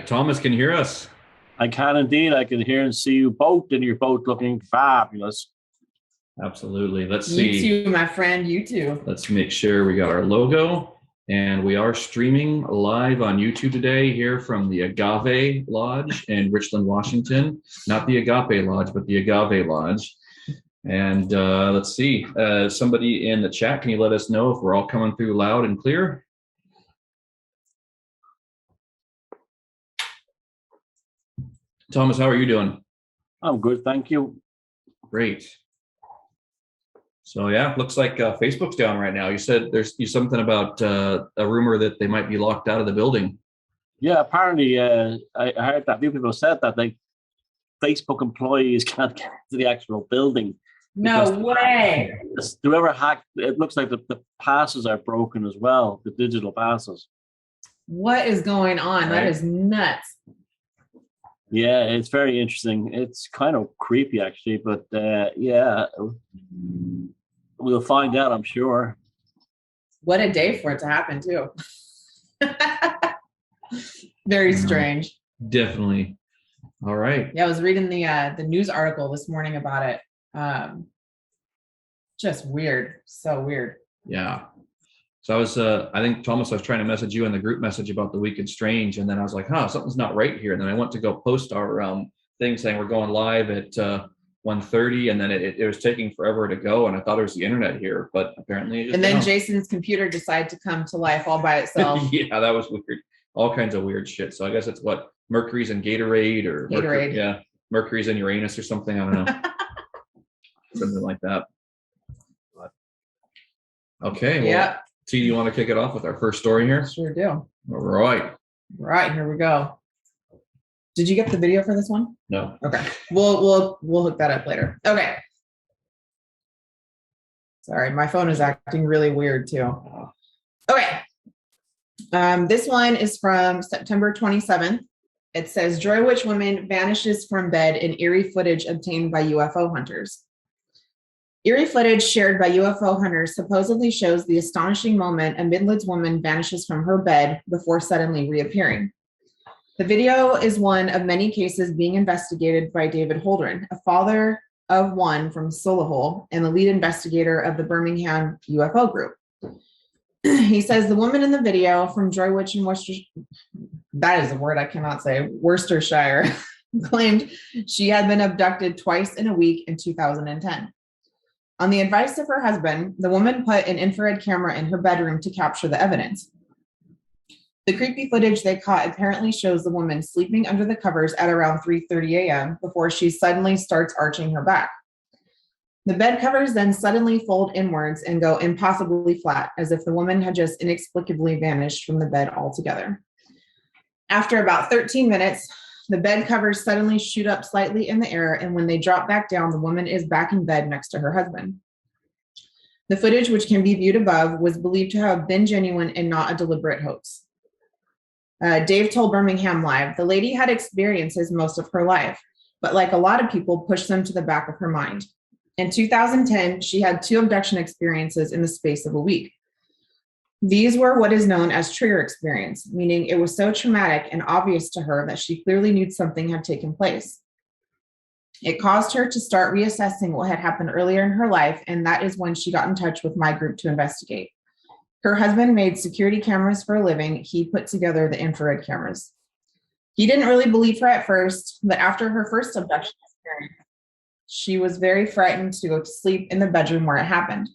Thomas, can you hear us? I can indeed. I can hear and see you both, and you're both looking fabulous. Absolutely. Let's You see. too, my friend. You too. Let's make sure we got our logo. And we are streaming live on YouTube today here from the Agave Lodge in Richland, Washington. Not the Agape Lodge, but the Agave Lodge. And let's see. Somebody in the chat, can you let us know if we're all coming through loud and clear? Thomas, how are you doing? I'm good, thank you. Great. So yeah, looks like Facebook's down right now. You said there's something about a rumor that they might be locked out of the building. Yeah, apparently I heard that a few people said that Facebook employees can't get into the actual building. No way. Whoever hacked, it looks like the passes are broken as well, the digital passes. What is going on? Right. That is nuts. Yeah, it's very interesting. It's kind of creepy, actually, but yeah, we'll find out, I'm sure. What a day for it to happen, too. Very strange. Definitely. All right. Yeah, I was reading the news article this morning about it. Just weird. So weird. Yeah. So I was, I think, Thomas, I was trying to message you in the group message about the Week in Strange. And then I was like, something's not right here. And then I went to go post our thing saying we're going live at 1:30. And then it was taking forever to go. And I thought it was the internet here, but apparently it just And then Jason's computer decided to come to life all by itself. Yeah, that was weird. All kinds of weird shit. So I guess it's what, Mercury's in Gatorade or Gatorade. Yeah, Mercury's in Uranus or something. I don't know. Something like that. But, okay. Well, Yeah. T, do you want to kick it off with our first story here? Sure do. All right. Right, here we go. Did you get the video for this one? No. Okay. We'll hook that up later. Okay. Sorry, my phone is acting really weird too. Okay. This one is from September 27th. It says, Joy Witch woman vanishes from bed in eerie footage obtained by UFO hunters. Eerie footage shared by UFO hunters supposedly shows the astonishing moment a Midlands woman vanishes from her bed before suddenly reappearing. The video is one of many cases being investigated by David Holdren, a father of one from Solihull and the lead investigator of the Birmingham UFO group. He says the woman in the video from Joy Witch in that is a word I cannot say, Worcestershire, claimed she had been abducted twice in a week in 2010. On the advice of her husband, the woman put an infrared camera in her bedroom to capture the evidence. The creepy footage they caught apparently shows the woman sleeping under the covers at around 3:30 a.m. before she suddenly starts arching her back. The bed covers then suddenly fold inwards and go impossibly flat, as if the woman had just inexplicably vanished from the bed altogether. After about 13 minutes, the bed covers suddenly shoot up slightly in the air, and when they drop back down, the woman is back in bed next to her husband. The footage, which can be viewed above, was believed to have been genuine and not a deliberate hoax. Dave told Birmingham Live, the lady had experiences most of her life, but like a lot of people, pushed them to the back of her mind. In 2010, she had 2 abduction experiences in the space of a week. These were what is known as trigger experience, meaning it was so traumatic and obvious to her that she clearly knew something had taken place. It caused her to start reassessing what had happened earlier in her life, and that is when she got in touch with my group to investigate. Her husband made security cameras for a living. He put together the infrared cameras. He didn't really believe her at first, but after her first abduction experience, she was very frightened to go to sleep in the bedroom where it happened.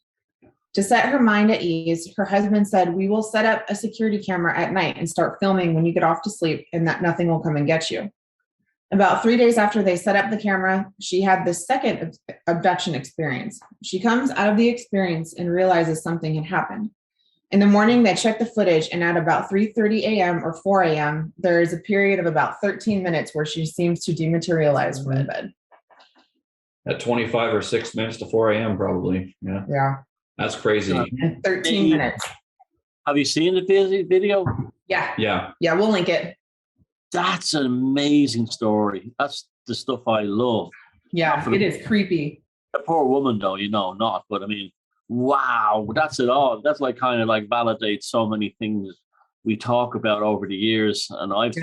To set her mind at ease, her husband said, we will set up a security camera at night and start filming when you get off to sleep, and that nothing will come and get you. About 3 days after they set up the camera, she had the second abduction experience. She comes out of the experience and realizes something had happened. In the morning, they check the footage, and at about 3:30 a.m. or 4 a.m., there is a period of about 13 minutes where she seems to dematerialize from the bed. At 25 or 6 minutes to 4 a.m. probably. Yeah. Yeah. That's crazy. In 13 minutes. Have you seen the video? Yeah. Yeah. Yeah, we'll link it. That's an amazing story. That's the stuff I love. Yeah, it is creepy. The poor woman, though, not. But I mean, wow, that's it all. That's like kind of like validates so many things we talk about over the years, and I've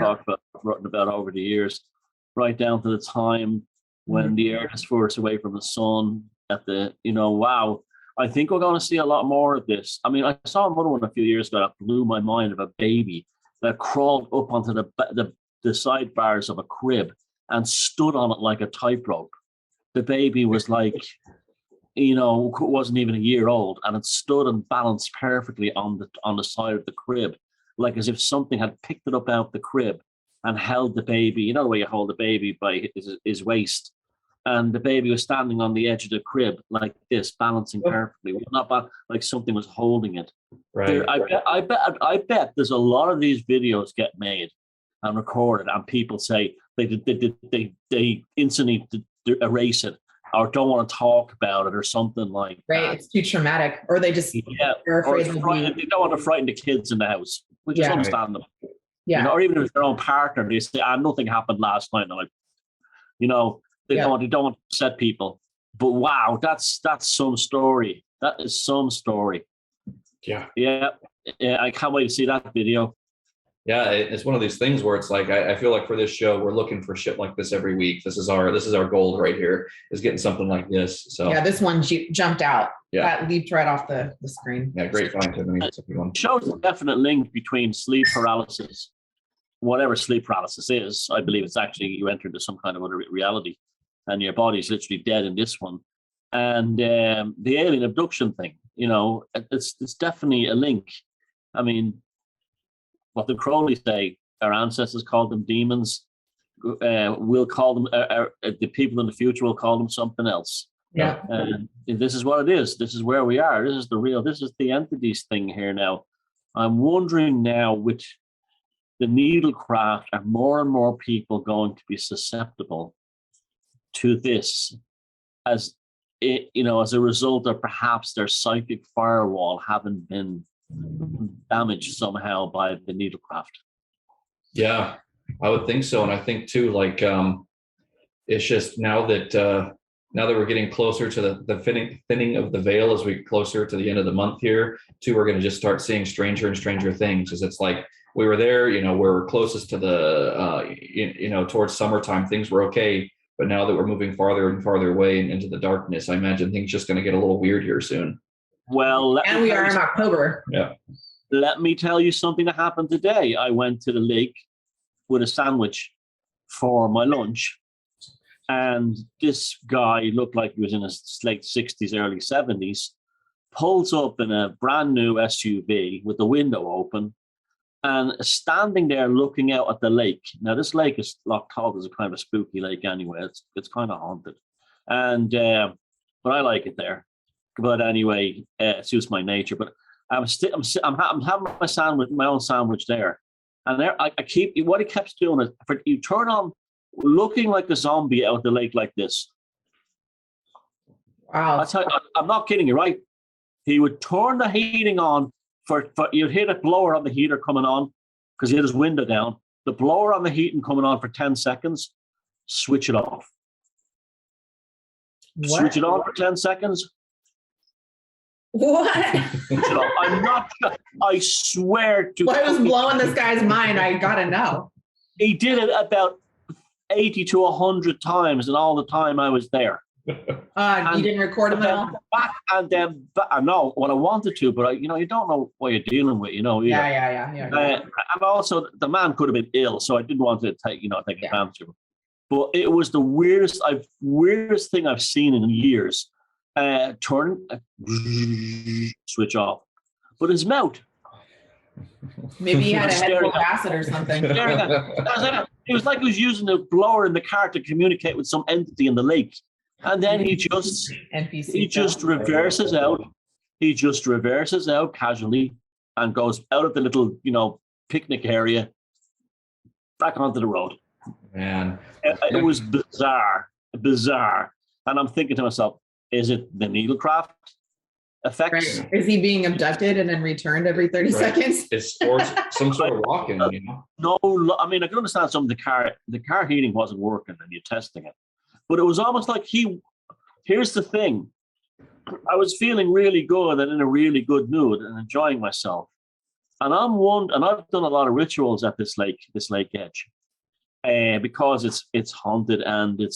written about over the years, right down to the time when the Earth is furthest away from the sun. Wow, I think we're going to see a lot more of this. I mean, I saw another one a few years ago that blew my mind, of a baby that crawled up onto the side bars of a crib and stood on it like a tightrope. The baby was like, wasn't even a year old, and it stood and balanced perfectly on the side of the crib, like as if something had picked it up out of the crib and held the baby. You know the way you hold the baby by his waist, and the baby was standing on the edge of the crib like this, balancing perfectly, not like something was holding it. Right. I bet there's a lot of these videos get made and recorded, and people say they instantly erase it, or don't want to talk about it, or something like that. It's too traumatic, or they just are afraid of they don't want to frighten the kids in the house, which is understandable. Yeah. Or even if it's their own partner, they say, nothing happened last night. And they're like, they don't want to upset people. But wow, that's some story. That is some story. Yeah. Yeah. I can't wait to see that video. Yeah, it's one of these things where it's like, I feel like for this show, we're looking for shit like this every week. This is our goal right here, is getting something like this. So yeah, this one jumped out. Yeah, that leaped right off the screen. Yeah, great find, Tiffany. That's a good one. Shows a definite link between sleep paralysis, whatever sleep paralysis is. I believe it's actually you enter into some kind of other reality, and your body's literally dead in this one. And the alien abduction thing, it's definitely a link. I mean, what the Crowley say, our ancestors called them demons. We'll call them, the people in the future will call them something else. Yeah. And this is what it is. This is where we are. This is the entities thing here now. I'm wondering now, with the needlecraft, are more and more people going to be susceptible to this as a result of perhaps their psychic firewall having been damaged somehow by the needlecraft? Yeah, I would think so. And I think too, like, it's just now that we're getting closer to the thinning of the veil as we get closer to the end of the month here too, we're going to just start seeing stranger and stranger things. Because it's like, we were there, we're closest to the, towards summertime, things were okay. But now that we're moving farther and farther away and into the darkness, I imagine things just going to get a little weird here soon. Well, and we are in October. Yeah. Let me tell you something that happened today. I went to the lake with a sandwich for my lunch, and this guy looked like he was in his late 60s, early 70s, pulls up in a brand new SUV with the window open and standing there looking out at the lake. Now, this lake is Loch Cog, is a kind of a spooky lake anyway. It's kind of haunted, and but I like it there. But anyway, it suits my nature. But I'm having my sandwich, my own sandwich there, and there I keep. What he kept doing is, you turn on, looking like a zombie out the lake like this. Wow! That's how. I'm not kidding you, right? He would turn the heating on for you'd hear the blower on the heater coming on because he had his window down. The blower on the heating coming on for 10 seconds. Switch it off. What? Switch it on for 10 seconds. What? I'm not sure. I swear to What was blowing this guy's mind? I gotta know. He did it about 80 to 100 times, and all the time I was there. You didn't record him at all? Back and then back. I know what I wanted to, but you don't know what you're dealing with, either. Yeah. And also, the man could have been ill, so I didn't want to take advantage of him. But it was the weirdest thing I've seen in years. Turn, switch off. But his mouth. Maybe he had a head full of acid or something. It was like he was using the blower in the car to communicate with some entity in the lake. And then he just reverses out. He just reverses out casually and goes out of the little, picnic area back onto the road. Man. It was bizarre. And I'm thinking to myself, is it the needlecraft effects? Right. Is he being abducted and then returned every 30 seconds? It's or some sort of walk-in, No, I mean, I can understand some of the car heating wasn't working and you're testing it. But it was almost like here's the thing. I was feeling really good and in a really good mood and enjoying myself. and I've done a lot of rituals at this lake edge, because it's haunted and it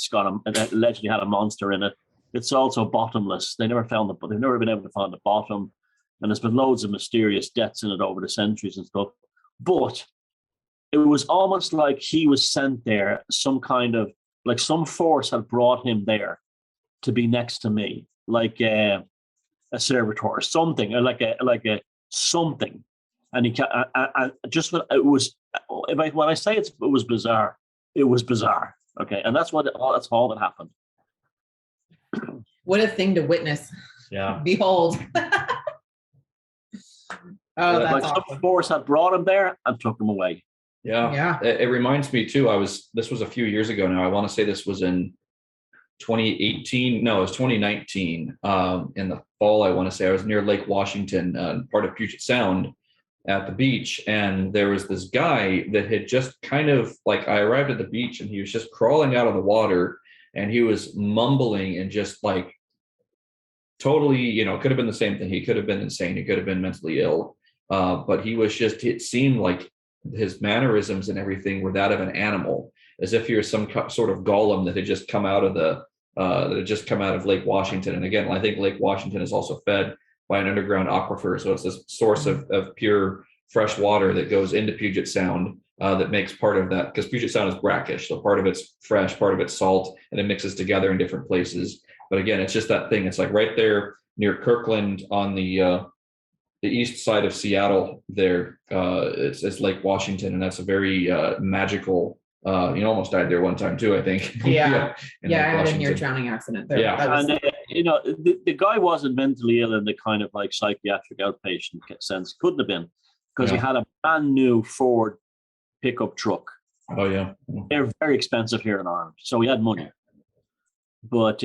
allegedly had a monster in it. It's also bottomless. They've never been able to find the bottom, and there's been loads of mysterious deaths in it over the centuries and stuff. But it was almost like he was sent there, some kind of, like some force had brought him there to be next to me, like a servitor or something, or like a something. And it was, when I say it was bizarre, it was bizarre. Okay, and that's all that happened. What a thing to witness. Yeah. Behold. Oh, that's like awesome. some force had brought him there and took him away. Yeah. It reminds me too. This was a few years ago now. I want to say this was in 2018. No, it was 2019. In the fall, I want to say I was near Lake Washington, part of Puget Sound, at the beach. And there was this guy that had just kind of, like, I arrived at the beach and he was just crawling out of the water and he was mumbling and just like totally, could have been the same thing. He could have been insane. He could have been mentally ill. But he was it seemed like his mannerisms and everything were that of an animal, as if he was some sort of golem that had just come out of Lake Washington. And again, I think Lake Washington is also fed by an underground aquifer. So it's this source of pure fresh water that goes into Puget Sound that makes part of that, because Puget Sound is brackish. So part of it's fresh, part of it's salt, and it mixes together in different places. But again, it's just that thing. It's like right there near Kirkland on the east side of Seattle there. It's Lake Washington, and that's a very magical, almost died there one time too, I think. Yeah. I had a near Washington. drowning accident there. Yeah. And the guy wasn't mentally ill in the kind of like psychiatric outpatient sense. Couldn't have been, because he had a brand new Ford pickup truck. Oh yeah. They're very expensive here in Ireland, so he had money. But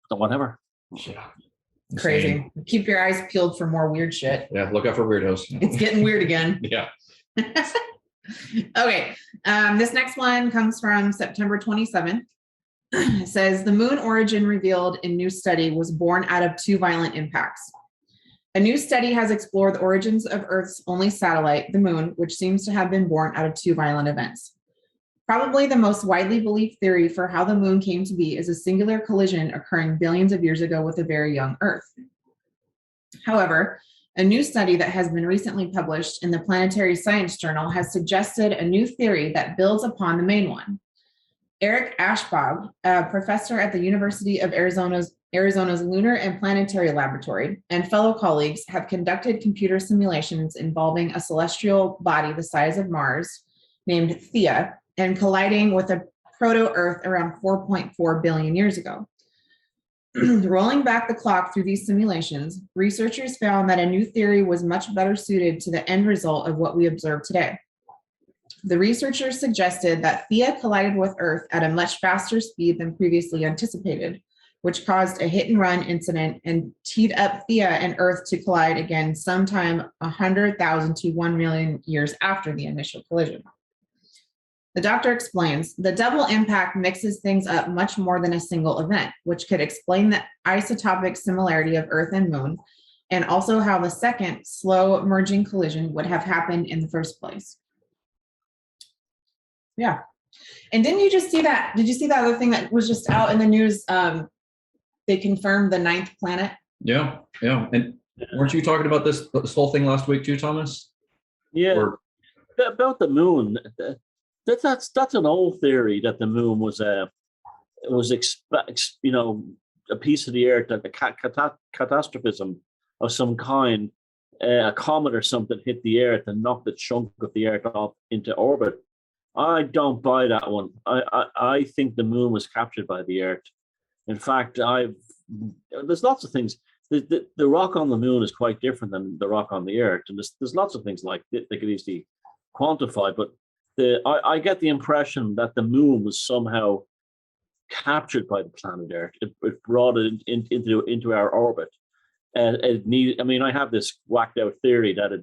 whatever. Yeah. Crazy. Insane. Keep your eyes peeled for more weird shit. Yeah, look out for weirdos. It's getting weird again. Yeah. Okay. This next one comes from September 27th. It says, the moon origin revealed in new study was born out of two violent impacts. A new study has explored the origins of Earth's only satellite, the moon, which seems to have been born out of two violent events. Probably the most widely believed theory for how the moon came to be is a singular collision occurring billions of years ago with a very young Earth. However, a new study that has been recently published in the Planetary Science Journal has suggested a new theory that builds upon the main one. Eric Ashbog, a professor at the University of Arizona's Lunar and Planetary Laboratory, and fellow colleagues have conducted computer simulations involving a celestial body the size of Mars named Theia and colliding with a proto-Earth around 4.4 billion years ago. Rolling back the clock through these simulations, researchers found that a new theory was much better suited to the end result of what we observe today. The researchers suggested that Theia collided with Earth at a much faster speed than previously anticipated, which caused a hit-and-run incident and teed up Theia and Earth to collide again sometime 100,000 to 1 million years after the initial collision. The doctor explains, the double impact mixes things up much more than a single event, which could explain the isotopic similarity of Earth and Moon, and also how the second slow merging collision would have happened in the first place. Yeah. And didn't you just see that? Did you see that other thing that was just out in the news? They confirmed the 9th planet. Yeah. And weren't you talking about this whole thing last week too, Thomas? Yeah. About the moon. That's an old theory that the moon was a piece of the Earth, that a catastrophism of some kind, a comet or something hit the Earth and knocked a chunk of the Earth off into orbit. I don't buy that one. I think the moon was captured by the Earth. In fact, there's lots of things. The rock on the moon is quite different than the rock on the Earth, and there's lots of things like they could easily quantify. But I get the impression that the moon was somehow captured by the planet Earth. It brought it into our orbit, and it needed. I mean, I have this whacked out theory that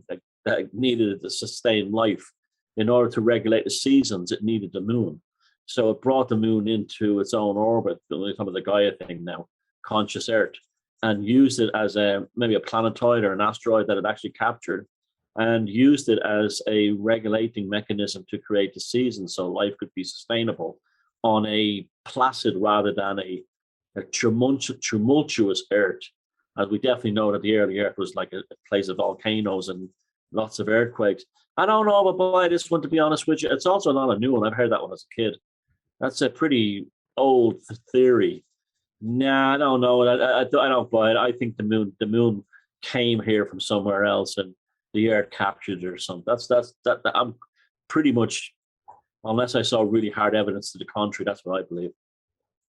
it needed it to sustain life. In order to regulate the seasons, it needed the moon. So it brought the moon into its own orbit. We're talking about the Gaia thing now, conscious Earth. and used it as maybe a planetoid or an asteroid that it actually captured, and used it as a regulating mechanism to create the seasons so life could be sustainable on a placid rather than a tumultuous Earth. As we definitely know that the early Earth was like a place of volcanoes and lots of earthquakes. I don't know about buy this one, to be honest with you. It's also not a new one. I've heard that one as a kid. That's a pretty old theory. Nah, I don't know. I don't buy it. I think the moon came here from somewhere else and the Earth captured it or something. That I'm pretty much, unless I saw really hard evidence to the contrary, that's what I believe.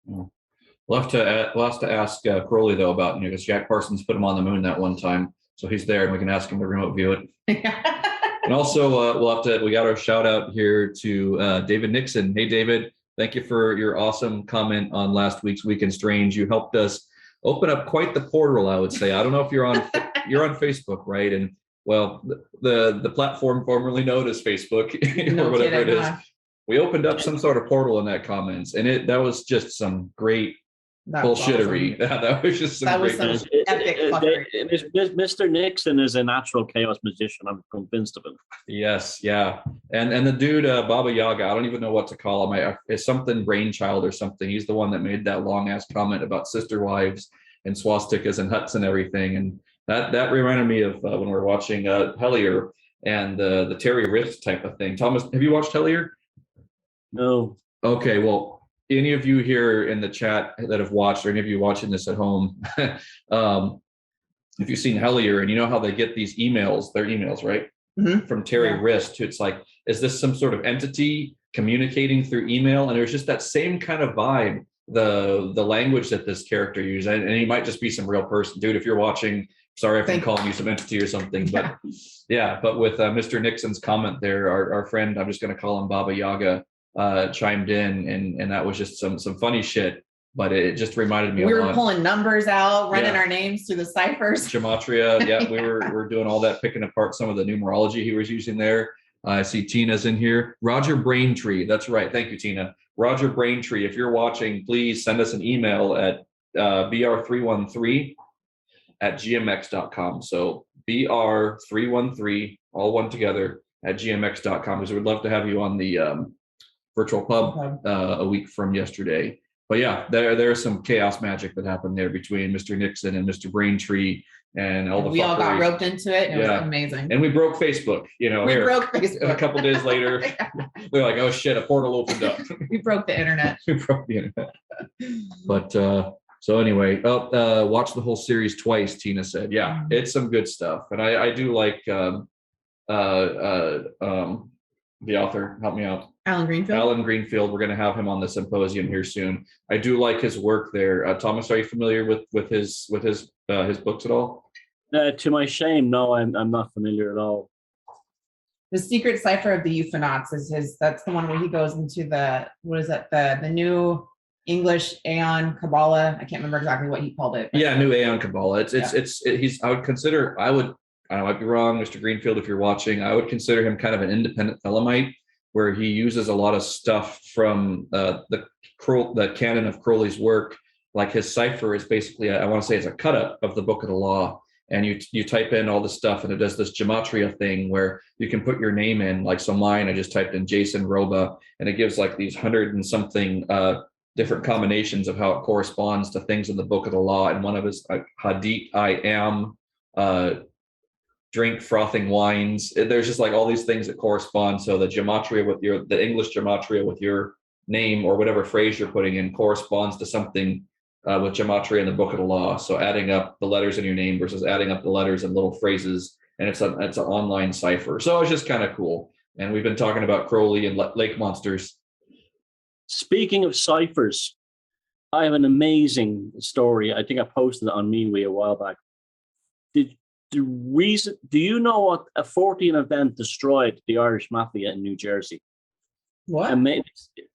We'll have to ask Crowley though about, because Jack Parsons put him on the moon that one time, so he's there and we can ask him to remote view it. And also we got our shout out here to David Nixon. Hey David, thank you for your awesome comment on last week's Weekend Strange. You helped us open up quite the portal, I would say. I don't know if you're on Facebook, right? And well, the platform formerly known as Facebook or whatever it is. We opened up some sort of portal in that comments, and that was just some great bullshittery. Awesome. That was just some great. Epic fuckery. Mr. Nixon is a natural chaos magician. I'm convinced of it. Yes, yeah, and the dude Baba Yaga, I don't even know what to call him. It's something brainchild or something. He's the one that made that long ass comment about sister wives and swastikas and huts and everything, and that reminded me of when we were watching Hellier and the Terry Rift type of thing. Thomas, have you watched Hellier? No. Okay, well, any of you here in the chat that have watched, or any of you watching this at home, if you've seen Hellier and you know how they get these emails, their emails, right? Mm-hmm. From Terry Wrist, it's like, is this some sort of entity communicating through email? And there's just that same kind of vibe, the language that this character uses. And he might just be some real person. Dude, if you're watching, sorry if I'm calling you some entity or something, but but with Mr. Nixon's comment there, our friend, I'm just going to call him Baba Yaga, chimed in, and that was just some funny shit, but it just reminded me. We were pulling numbers out, running our names through the ciphers, gematria. Yeah, we were doing all that, picking apart some of the numerology he was using there. I see Tina's in here. Roger Braintree, that's right. Thank you, Tina. Roger Braintree, if you're watching, please send us an email at br313@gmx.com. So br313, all one together, @gmx.com, because we'd love to have you on the virtual pub a week from yesterday. But yeah, there's some chaos magic that happened there between Mr. Nixon and Mr. Braintree and all the we all got roped into it. It was amazing. And we broke Facebook, we broke Facebook. And a couple days later, we were like, oh shit, a portal opened up. We broke the internet. We broke the internet. But so anyway, watch the whole series twice, Tina said. Yeah, it's some good stuff. And I do like the author, help me out. Alan Greenfield. We're going to have him on the symposium here soon. I do like his work there. Thomas, are you familiar with his books at all? To my shame, no, I'm not familiar at all. The Secret Cipher of the Euphenots is his. That's the one where he goes into the new English Aeon Kabbalah. I can't remember exactly what he called it. Yeah, new Aeon Kabbalah. I might be wrong, Mr. Greenfield, if you're watching, I would consider him kind of an independent Thelemite, where he uses a lot of stuff from the canon of Crowley's work. Like his cipher is basically, I want to say it's a cut up of the Book of the Law. And you type in all the stuff and it does this gematria thing where you can put your name in. Like, so mine, I just typed in Jason Roba, and it gives like these 100 and something different combinations of how it corresponds to things in the Book of the Law. And one of his Hadith, I am, drink frothing wines. There's just like all these things that correspond. So the gematria the English gematria with your name or whatever phrase you're putting in corresponds to something with gematria in the Book of the Law. So adding up the letters in your name versus adding up the letters and little phrases, and it's an online cipher. So it's just kind of cool. And we've been talking about Crowley and lake monsters. Speaking of ciphers, I have an amazing story. I think I posted it on MeWe a while back. Do you know what a 14 event destroyed the Irish Mafia in New Jersey? What?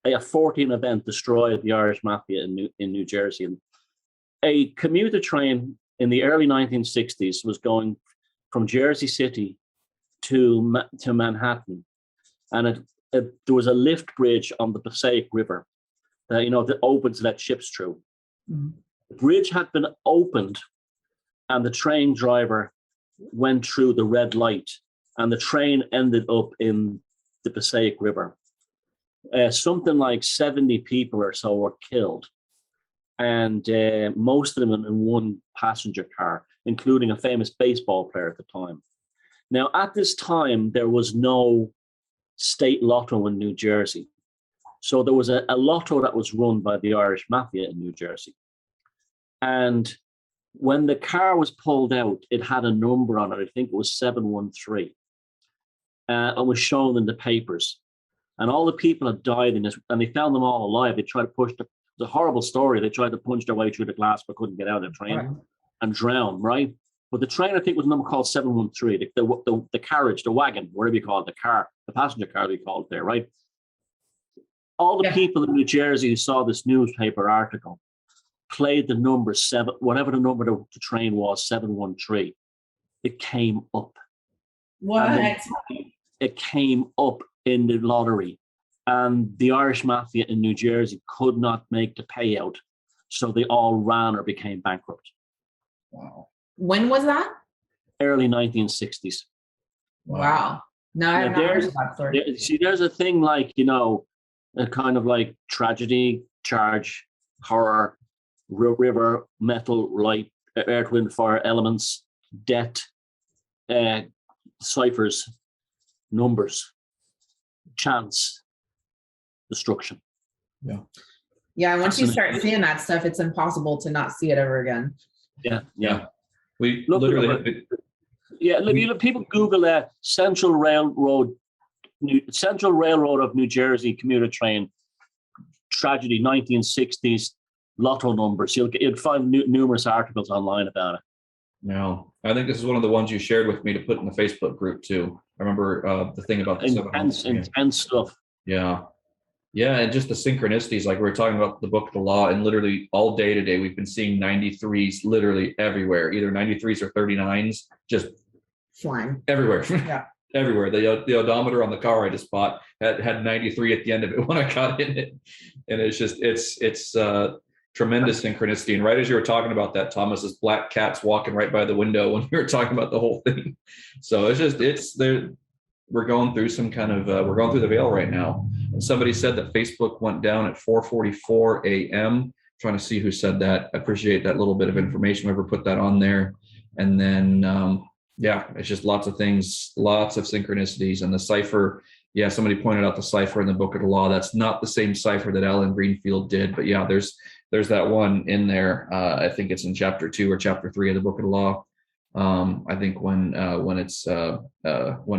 A 14 event destroyed the Irish Mafia in New Jersey. And a commuter train in the early 1960s was going from Jersey City to Manhattan, and there was a lift bridge on the Passaic River that opened to let ships through. Mm-hmm. The bridge had been opened and the train driver went through the red light, and the train ended up in the Passaic River. Something like 70 people or so were killed, and most of them in one passenger car, including a famous baseball player at the time. Now, at this time, there was no state lotto in New Jersey. So there was a lotto that was run by the Irish Mafia in New Jersey. And when the car was pulled out, it had a number on it. I think it was 713. And was shown in the papers. And all the people had died in this, and they found them all alive. They tried to push the, it's a horrible story. They tried to punch their way through the glass, but couldn't get out of the train and drown, right? But the train, I think, was a number called 713. The carriage, the wagon, whatever you call it, the car, the passenger car, we call it there, right? All the people in New Jersey who saw this newspaper article played the number 7, whatever the number of the train was, 713. It came up. What? It came up in the lottery, and the Irish Mafia in New Jersey could not make the payout, so they all ran or became bankrupt. Wow. When was that? Early 1960s. Wow. No, I have not heard of that story. See, there's a thing like, you know, a kind of like tragedy, charge, horror, river, metal, light, earth, wind, fire, elements, death, ciphers, numbers, chance, destruction. Yeah, once you start seeing that stuff, it's impossible to not see it ever again. Yeah. We Look literally people Google Central Railroad of New Jersey commuter train tragedy 1960s lotto numbers. You'll find numerous articles online about it. No, I think this is one of the ones you shared with me to put in the Facebook group too. I remember the thing about the intense stuff. Yeah. And just the synchronicities, like we were talking about the Book of the Law, and literally all day today, we've been seeing 93s literally everywhere, either 93s or 39s, just flying everywhere. Yeah. Everywhere. The odometer on the car I just bought had 93 at the end of it when I got in it. And it's just, it's tremendous synchronicity. And right as you were talking about that, Thomas, this black cat's walking right by the window when we were talking about the whole thing. So it's there. We're going through some kind of, we're going through the veil right now. And somebody said that Facebook went down at 4:44 a.m. Trying to see who said that. I appreciate that little bit of information. Whoever put that on there. And then, it's just lots of things, lots of synchronicities. And the cipher, somebody pointed out the cipher in the Book of the Law. That's not the same cipher that Alan Greenfield did. But yeah, there's that one in there. I think it's in chapter 2 or chapter 3 of the Book of the Law. I think when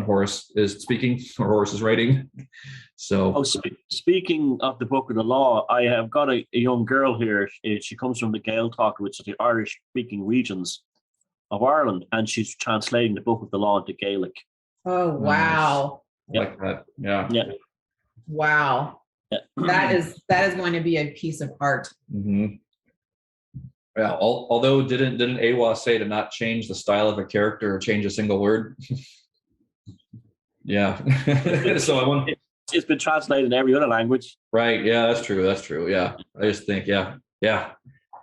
Horace is speaking or Horace is writing. So, speaking of the Book of the Law, I have got a young girl here. She comes from the Gaeltacht, which is the Irish-speaking regions of Ireland, and she's translating the Book of the Law into Gaelic. Oh wow! Like that, yeah. Wow, that is going to be a piece of art. Mm-hmm. Yeah, although didn't Awa say to not change the style of a character or change a single word? Yeah. So I want. It's been translated in every other language. Right. Yeah, that's true. Yeah. I just think, yeah.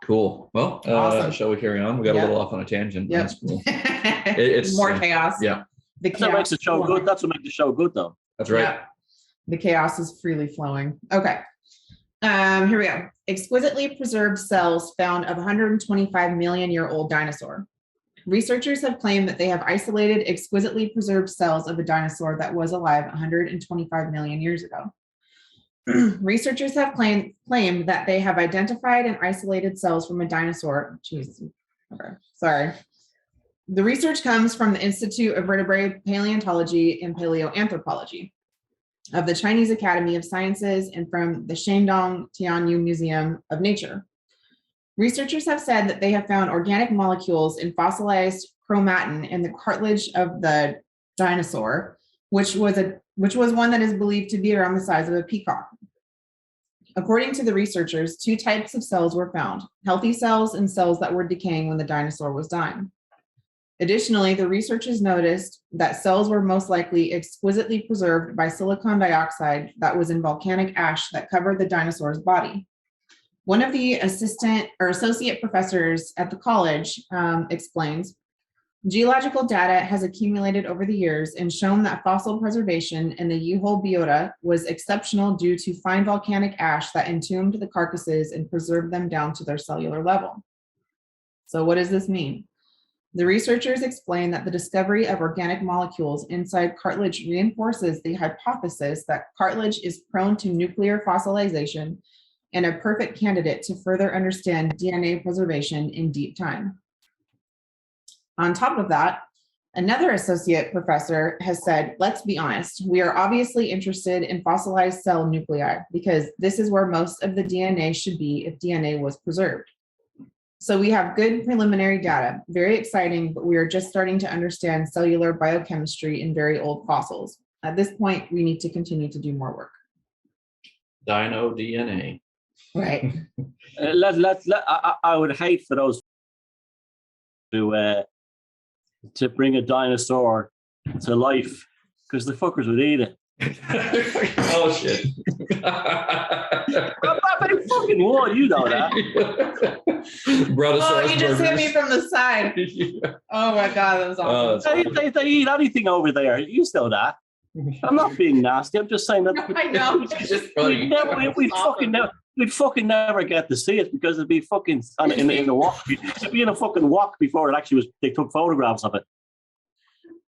Cool. Well, awesome. Shall we carry on? We got a little off on a tangent. Yep. That's cool. It's more chaos. Yeah. That's what makes the show good. That's what makes the show good, though. That's right. Yeah. The chaos is freely flowing. Okay. Here we go. Exquisitely preserved cells found of 125 million year old dinosaur. Researchers have claimed that they have isolated exquisitely preserved cells of a dinosaur that was alive 125 million years ago. Researchers have claimed that they have identified and isolated cells from a dinosaur. Jesus. Okay. Sorry. The research comes from the Institute of Vertebrate Paleontology and Paleoanthropology of the Chinese Academy of Sciences and from the Shandong Tianyu Museum of Nature. Researchers have said that they have found organic molecules in fossilized chromatin in the cartilage of the dinosaur, which was one that is believed to be around the size of a peacock. According to the researchers, 2 types of cells were found: healthy cells and cells that were decaying when the dinosaur was dying. Additionally, the researchers noticed that cells were most likely exquisitely preserved by silicon dioxide that was in volcanic ash that covered the dinosaur's body. One of the assistant or associate professors at the college explains, geological data has accumulated over the years and shown that fossil preservation in the Yehol biota was exceptional due to fine volcanic ash that entombed the carcasses and preserved them down to their cellular level. So what does this mean? The researchers explain that the discovery of organic molecules inside cartilage reinforces the hypothesis that cartilage is prone to nuclear fossilization and a perfect candidate to further understand DNA preservation in deep time. On top of that, another associate professor has said, let's be honest, we are obviously interested in fossilized cell nuclei because this is where most of the DNA should be if DNA was preserved. So we have good preliminary data, very exciting, but we are just starting to understand cellular biochemistry in very old fossils. At this point, we need to continue to do more work. Dino DNA. Right. I would hate for those to bring a dinosaur to life because the fuckers would eat it. Oh shit! I fucking would, you know that. Oh, you just hit me from the side. Yeah. Oh my god, that was awesome. They eat anything over there. You know that. I'm not being nasty. I'm just saying that. I know. We'd fucking never get to see it because it'd be fucking in the walk. It'd be in a fucking walk before it actually was. They took photographs of it.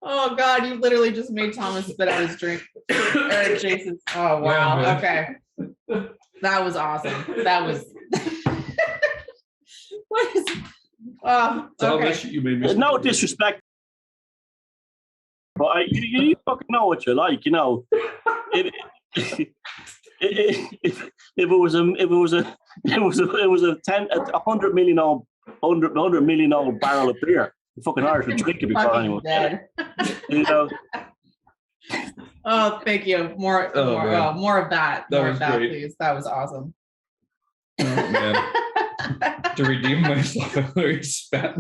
Oh God, you literally just made Thomas spit out his drink. Or Jason. Oh wow. Okay. That was awesome. That was. What is? Oh, Thomas, okay. you made me. No disrespect, but you fucking know what you're like, you know. If it was a 100 million old barrel of beer, the fucking Irish would drink it before anyone. You know. Oh, thank you. More of that. More of that, great. please. That was awesome. Oh, man. To redeem myself, I spat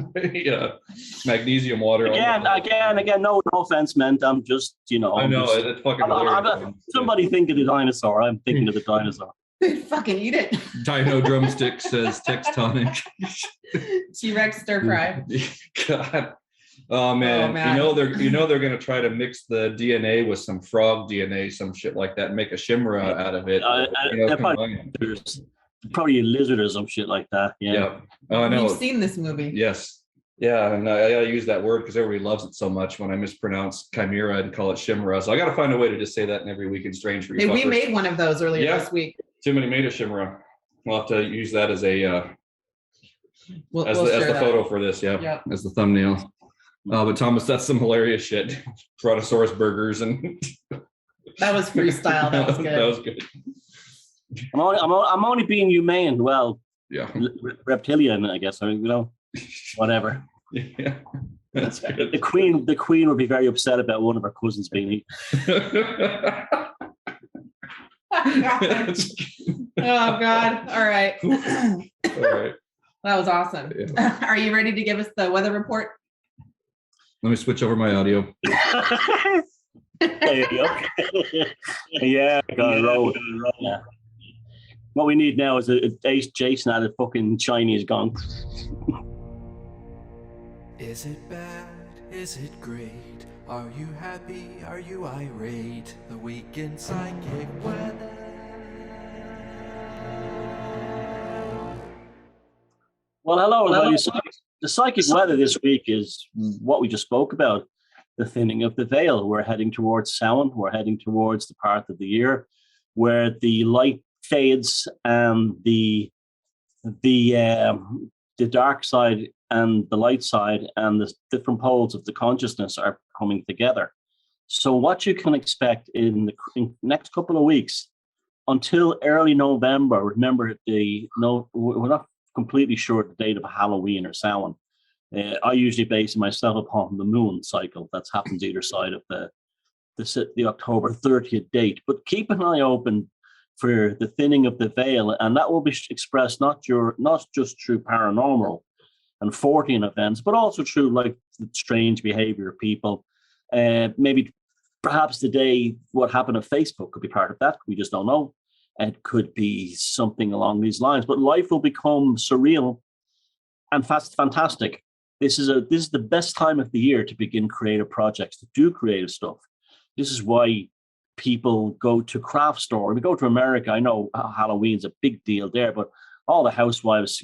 magnesium water. Again. No offense meant. I'm just, you know. I know it's fucking hilarious. Somebody think of the dinosaur. I'm thinking of the dinosaur. Fucking eat it. Dino drumstick says tectonic. T-Rex stir fry. God. Oh man. You know they're gonna try to mix the DNA with some frog DNA, some shit like that, and make a chimera out of it. Probably a lizard or some shit like that. Yeah. Oh, I know. You've seen this movie. Yes. Yeah, and I gotta use that word because everybody loves it so much when I mispronounce chimera and call it chimera. So I gotta find a way to just say that in every week in Strange for you. Hey, we made one of those earlier this week. Timothy made a chimera. We'll have to use that as a we'll as the photo for this, as the thumbnail. But Thomas, that's some hilarious shit. Brontosaurus burgers and that was freestyle. That was good. That was good. I'm only being humane. Well, reptilian, I guess. You know, whatever. Yeah, that's good. The queen would be very upset about one of her cousins being eaten. Oh God! All right. All right. That was awesome. Yeah. Are you ready to give us the weather report? Let me switch over my audio. Yeah, roll. Yeah. What we need now is a Jason out of fucking Chinese gone. Is it bad? Is it great? Are you happy? Are you irate? The weekend psychic weather. Well, hello, everybody. The psychic weather this week is what we just spoke about, the thinning of the veil. We're heading towards Samhain. We're heading towards the part of the year where the light fades and the dark side and the light side and the different poles of the consciousness are coming together. So what you can expect in the next couple of weeks until early November, remember we're not completely sure the date of Halloween or Samhain. I usually base myself upon the moon cycle that's happens either side of the October 30th date. But keep an eye open for the thinning of the veil, and that will be expressed not just through paranormal and Fortean events, but also through like the strange behavior of people. Maybe perhaps today what happened on Facebook could be part of that. We just don't know. It could be something along these lines, but life will become surreal and fantastic. This is the best time of the year to begin creative projects, to do creative stuff. This is why people go to craft store. We go to America. I know Halloween's a big deal there, but all the housewives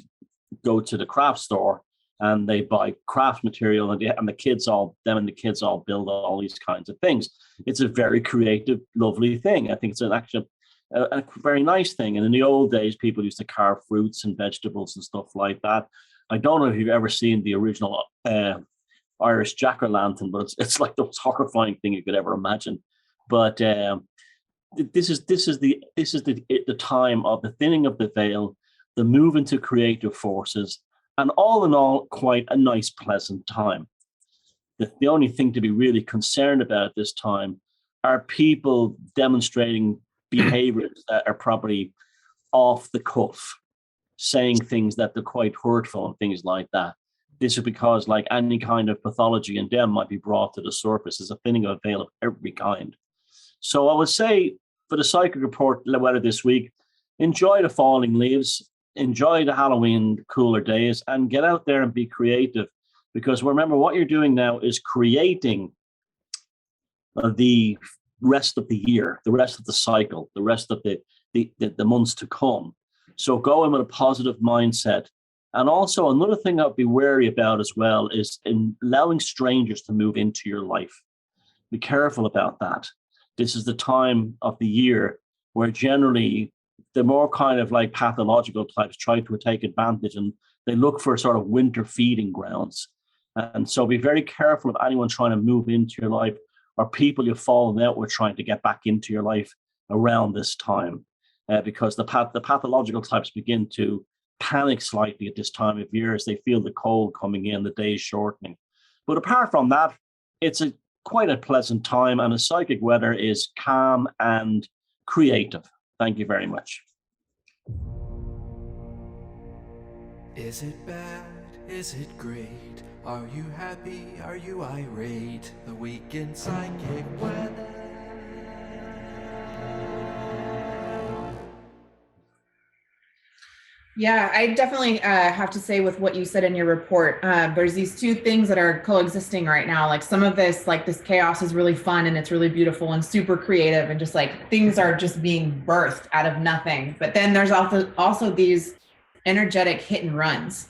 go to the craft store and they buy craft material, and the kids all build all these kinds of things. It's a very creative, lovely thing. I think it's actually a very nice thing. And in the old days, people used to carve fruits and vegetables and stuff like that. I don't know if you've ever seen the original Irish jack-o'-lantern, but it's like the most horrifying thing you could ever imagine. But this is the time of the thinning of the veil, the move into creative forces, and all in all, quite a nice, pleasant time. The only thing to be really concerned about at this time are people demonstrating behaviors that are probably off the cuff, saying things that they're quite hurtful and things like that. This is because, like, any kind of pathology in them might be brought to the surface. There's a thinning of a veil of every kind. So I would say for the psychic report weather this week, enjoy the falling leaves, enjoy the Halloween cooler days, and get out there and be creative. Because remember, what you're doing now is creating the rest of the year, the rest of the cycle, the rest of the months to come. So go in with a positive mindset. And also another thing I'd be wary about as well is in allowing strangers to move into your life. Be careful about that. This is the time of the year where generally the more kind of like pathological types try to take advantage, and they look for sort of winter feeding grounds. And so be very careful of anyone trying to move into your life, or people you've fallen out with trying to get back into your life around this time, because the pathological types begin to panic slightly at this time of year as they feel the cold coming in, the days shortening. But apart from that, it's quite a pleasant time, and the psychic weather is calm and creative. Thank you very much. Is it bad? Is it great? Are you happy? Are you irate? The weekend psychic weather. Yeah, I definitely have to say with what you said in your report, there's these two things that are coexisting right now. Like some of this, like this chaos is really fun and it's really beautiful and super creative, and just like things are just being birthed out of nothing. But then there's also these energetic hit and runs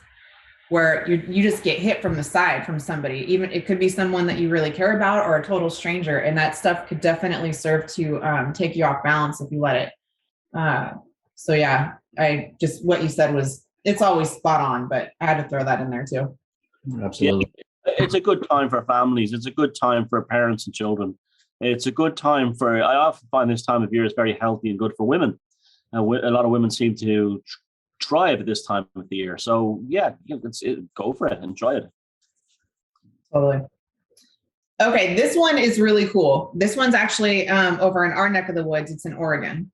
where you just get hit from the side from somebody. Even it could be someone that you really care about or a total stranger, and that stuff could definitely serve to take you off balance if you let it. So yeah, what you said it's always spot on, but I had to throw that in there too. Absolutely. Yeah, it's a good time for families. It's a good time for parents and children. It's a good time I often find this time of year is very healthy and good for women. A lot of women seem to thrive at this time of the year. So yeah, go for it. Enjoy it. Totally. Okay, this one is really cool. This one's actually over in our neck of the woods. It's in Oregon.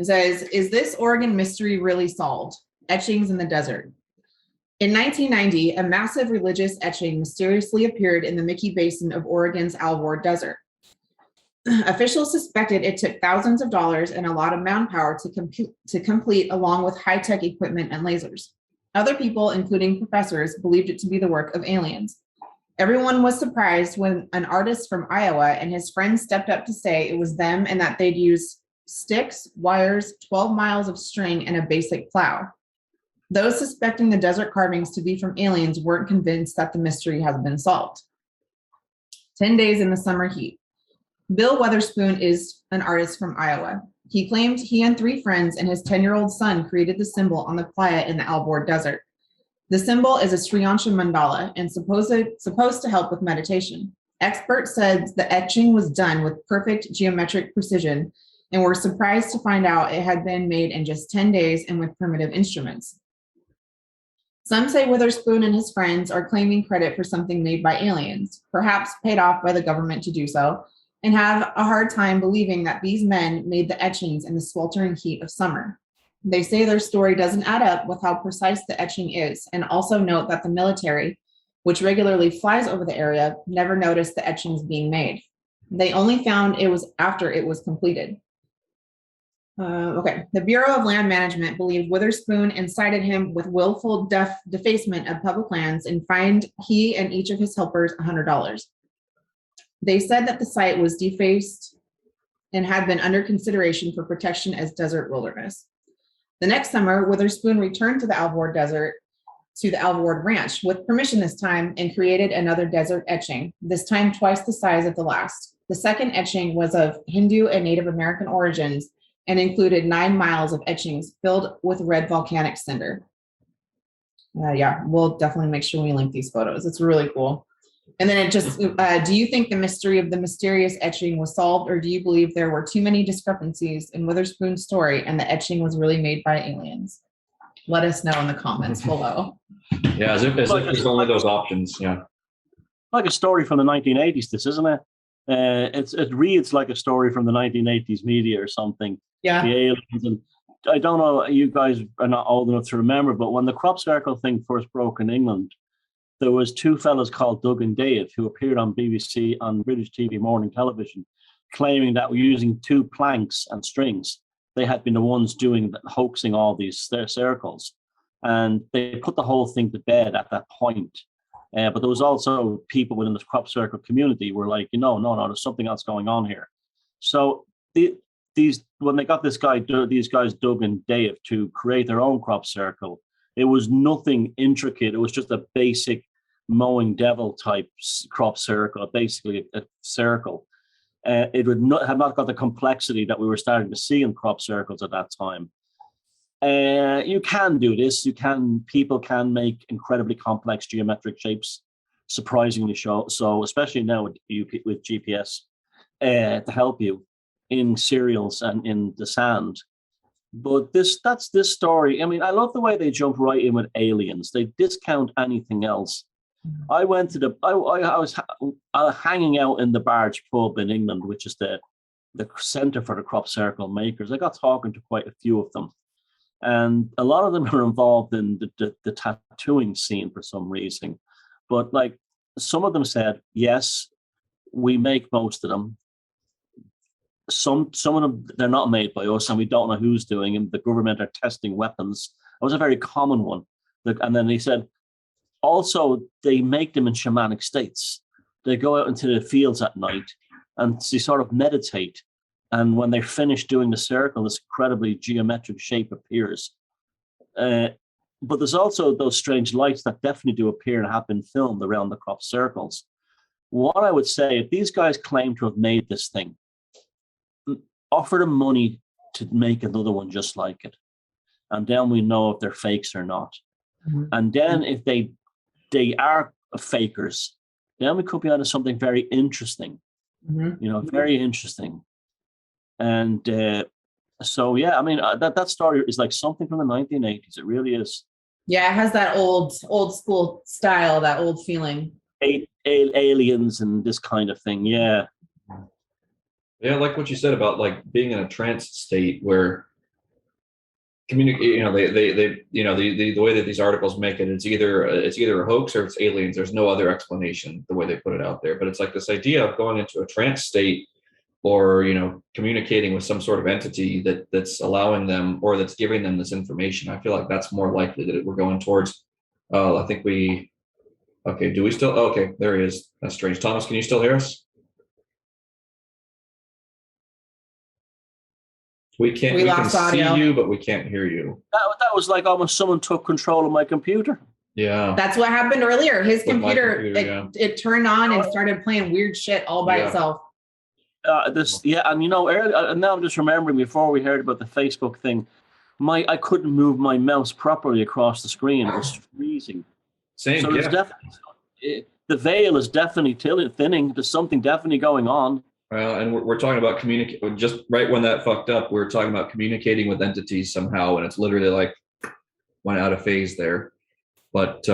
It says, is this Oregon mystery really solved? Etchings in the desert. In 1990, a massive religious etching mysteriously appeared in the Mickey Basin of Oregon's Alvord Desert. Officials suspected it took thousands of dollars and a lot of manpower to complete, along with high-tech equipment and lasers. Other people, including professors, believed it to be the work of aliens. Everyone was surprised when an artist from Iowa and his friends stepped up to say it was them and that they'd use sticks, wires, 12 miles of string, and a basic plow. Those suspecting the desert carvings to be from aliens weren't convinced that the mystery has been solved. 10 days in the summer heat. Bill Weatherspoon is an artist from Iowa. He claimed he and 3 friends and his 10-year-old son created the symbol on the playa in the Alvord Desert. The symbol is a Sri Lanka mandala and supposed to help with meditation. Experts said the etching was done with perfect geometric precision and were surprised to find out it had been made in just 10 days and with primitive instruments. Some say Witherspoon and his friends are claiming credit for something made by aliens, perhaps paid off by the government to do so, and have a hard time believing that these men made the etchings in the sweltering heat of summer. They say their story doesn't add up with how precise the etching is, and also note that the military, which regularly flies over the area, never noticed the etchings being made. They only found it was after it was completed. Okay. The Bureau of Land Management believed Witherspoon incited him with willful defacement of public lands and fined he and each of his helpers $100. They said that the site was defaced and had been under consideration for protection as desert wilderness. The next summer, Witherspoon returned to the Alvord Desert, to the Alvord Ranch with permission this time, and created another desert etching, this time twice the size of the last. The second etching was of Hindu and Native American origins and included 9 miles of etchings filled with red volcanic cinder. Yeah, we'll definitely make sure we link these photos. It's really cool. And then it just, do you think the mystery of the mysterious etching was solved, or do you believe there were too many discrepancies in Witherspoon's story and the etching was really made by aliens? Let us know in the comments below. Yeah, as if there's only those options. Yeah. Like a story from the 1980s, this, isn't it? It reads like a story from the 1980s media or something. Yeah. The aliens, and I don't know, you guys are not old enough to remember, but when the crop circle thing first broke in England, there was 2 fellas called Doug and Dave who appeared on BBC, on British TV morning television, claiming that using 2 planks and strings, they had been the ones hoaxing all these circles. And they put the whole thing to bed at that point. But there was also people within the crop circle community were like, no, there's something else going on here. So when they got these guys Doug and Dave to create their own crop circle, it was nothing intricate. It was just a basic mowing devil type crop circle, basically a circle. It would not have got the complexity that we were starting to see in crop circles at that time. You can do this. People can make incredibly complex geometric shapes, surprisingly so, especially now with GPS to help you in serials and in the sand. But that's this story. I mean, I love the way they jump right in with aliens. They discount anything else. I went to I was hanging out in the Barge pub in England, which is the center for the crop circle makers. I got talking to quite a few of them, and a lot of them are involved in the tattooing scene for some reason. But like some of them said, yes, we make most of them. Some of them, they're not made by us, and we don't know who's doing them. The government are testing weapons. That was a very common one. And then they said, also, they make them in shamanic states. They go out into the fields at night and they sort of meditate. And when they're finished doing the circle, this incredibly geometric shape appears. But there's also those strange lights that definitely do appear and have been filmed around the crop circles. What I would say, if these guys claim to have made this thing, offer them money to make another one just like it. And then we know if they're fakes or not. Mm-hmm. And then if they are fakers, then we could be onto something very interesting, very interesting. And so, yeah, I mean, that story is like something from the 1980s. It really is. Yeah, it has that old school style, that old feeling. Aliens and this kind of thing, yeah. Yeah, like what you said about like being in a trance state where communicate, the way that these articles make it, it's either a hoax or it's aliens. There's no other explanation the way they put it out there. But it's like this idea of going into a trance state or, communicating with some sort of entity that's allowing them or that's giving them this information. I feel like that's more likely that we're going towards. I think okay, do we still? Oh, okay, there he is. That's strange. Thomas, can you still hear us? We can see you, but we can't hear you. That was like almost someone took control of my computer. Yeah. That's what happened earlier. His computer, it turned on and started playing weird shit all by itself. And now I'm just remembering before we heard about the Facebook thing, I couldn't move my mouse properly across the screen. It was freezing. Same, so definitely, the veil is definitely thinning. There's something definitely going on. And we're talking about just right when that fucked up, we were talking about communicating with entities somehow, and it's literally like went out of phase there. But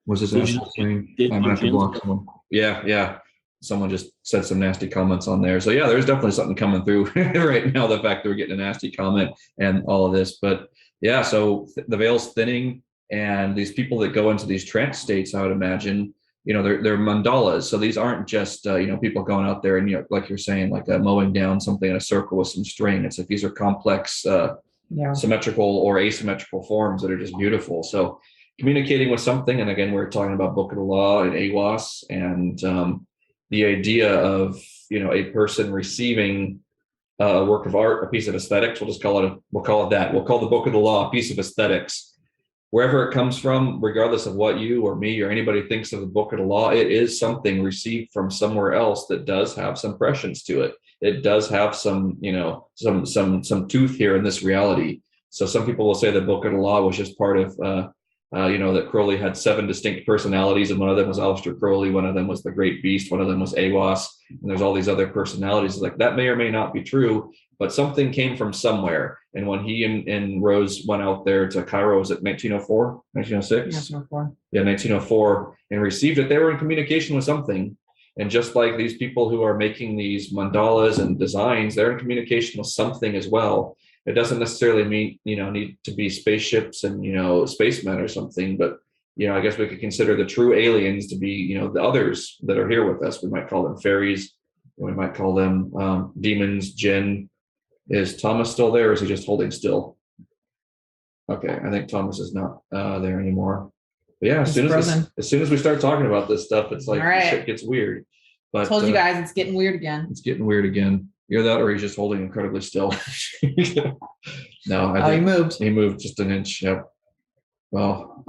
was this actual thing? I'm gonna have to block someone. Yeah. Someone just said some nasty comments on there. So yeah, there's definitely something coming through right now. The fact that we're getting a nasty comment and all of this, but yeah, so the veil's thinning, and these people that go into these trance states, I would imagine, they're mandalas. So these aren't just people going out there and like you're saying, like mowing down something in a circle with some string. It's like these are complex symmetrical or asymmetrical forms that are just beautiful. So communicating with something, and again, we're talking about Book of the Law and AWAS, and the idea of a person receiving a work of art, a piece of aesthetics. We'll call it that. We'll call the Book of the Law a piece of aesthetics. Wherever it comes from, regardless of what you or me or anybody thinks of the Book of the Law, it is something received from somewhere else that does have some prescience to it. It does have some tooth here in this reality. So some people will say the Book of the Law was just part of, that Crowley had 7 distinct personalities, and one of them was Aleister Crowley, one of them was the Great Beast, one of them was AWAS, and there's all these other personalities. Like, that may or may not be true, but something came from somewhere. And when he and Rose went out there to Cairo, was it 1904, 1906? 1904. Yeah, 1904, and received it, they were in communication with something. And just like these people who are making these mandalas and designs, they're in communication with something as well. It doesn't necessarily mean, need to be spaceships and, spacemen or something, but, I guess we could consider the true aliens to be, the others that are here with us. We might call them fairies. We might call them demons, jinn. Is Thomas still there, or is he just holding still? Okay, I think Thomas is not there anymore. But yeah, as soon as we start talking about this stuff, it's like shit gets weird. But told you guys, it's getting weird again. It's getting weird again. You're that, or he's just holding incredibly still. No, I think he moved. He moved just an inch. Yep. Well,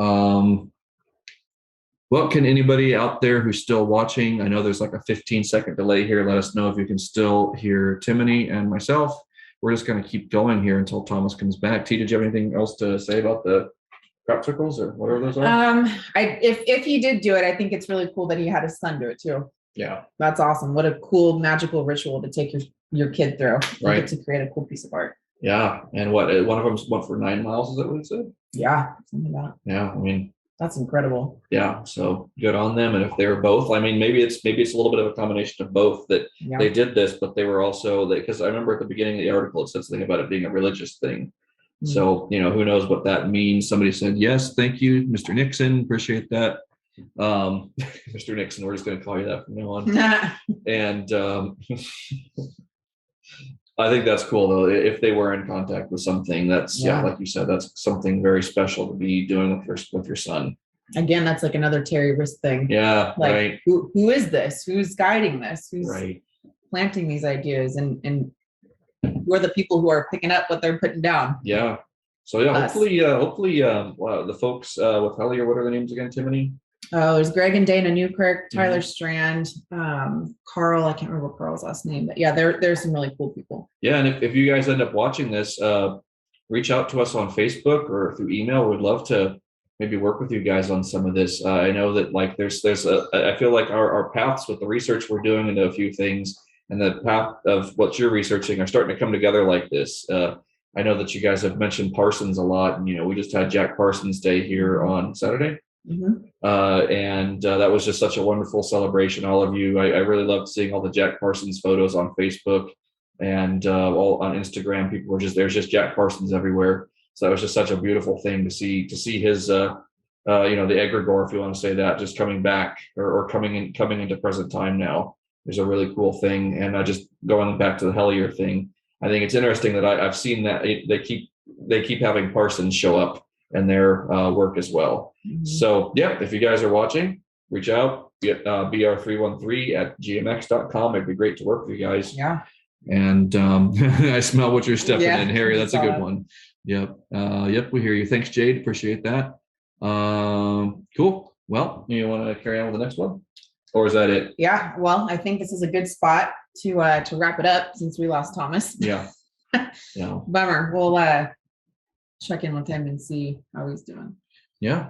what can anybody out there who's still watching? I know there's like a 15-second delay here. Let us know if you can still hear Timony and myself. We're just going to keep going here until Thomas comes back. T, did you have anything else to say about the crop circles or whatever those are? If he did do it, I think it's really cool that he had his son do it too. Yeah, that's awesome. What a cool magical ritual to take your kid through. Right, to create a cool piece of art. Yeah, and one of them's went for 9 miles. Is that what it said? Yeah, something like that. Yeah, I mean, that's incredible. Yeah, so good on them. And if they're both, I mean, maybe it's a little bit of a combination of both, that they did this, but they were also, because I remember at the beginning of the article it said something about it being a religious thing. Mm-hmm. So who knows what that means. Somebody said, yes, thank you, Mr. Nixon, appreciate that. Mr. Nixon, we're just going to call you that from now on. And I think that's cool though. If they were in contact with something, that's like you said, that's something very special to be doing with your son. Again, that's like another Terry Wrist thing. Yeah, like, right. Who is this? Who's guiding this? Who's planting these ideas, and who are the people who are picking up what they're putting down? Yeah. So yeah, hopefully, the folks with Hellier, what are their names again, Timony? Oh, there's Greg and Dana Newkirk, Tyler Strand, Carl. I can't remember Carl's last name, but yeah, there's some really cool people. Yeah, and if you guys end up watching this, reach out to us on Facebook or through email. We'd love to maybe work with you guys on some of this. I know that like I feel like our paths with the research we're doing into a few things, and the path of what you're researching are starting to come together like this. I know that you guys have mentioned Parsons a lot, and we just had Jack Parsons Day here on Saturday. And that was just such a wonderful celebration. All of you, I really loved seeing all the Jack Parsons photos on Facebook and all on Instagram. People were there's just Jack Parsons everywhere. So that was just such a beautiful thing to see his, the egregore, if you want to say that, just coming back or coming into present time now. There's a really cool thing. And just going back to the Hellier thing, I think it's interesting that I've seen that they keep having Parsons show up in their work as well. So yeah, if you guys are watching, reach out, get br313@gmx.com. It'd be great to work with you guys. Yeah. And I smell what you're stepping in, Harry. That's a good one. Yep. We hear you. Thanks, Jade. Appreciate that. Cool. Well, you want to carry on with the next one? Or is that it? Yeah. Well, I think this is a good spot to wrap it up since we lost Thomas. Yeah. Yeah. Bummer. We'll check in with him and see how he's doing. Yeah.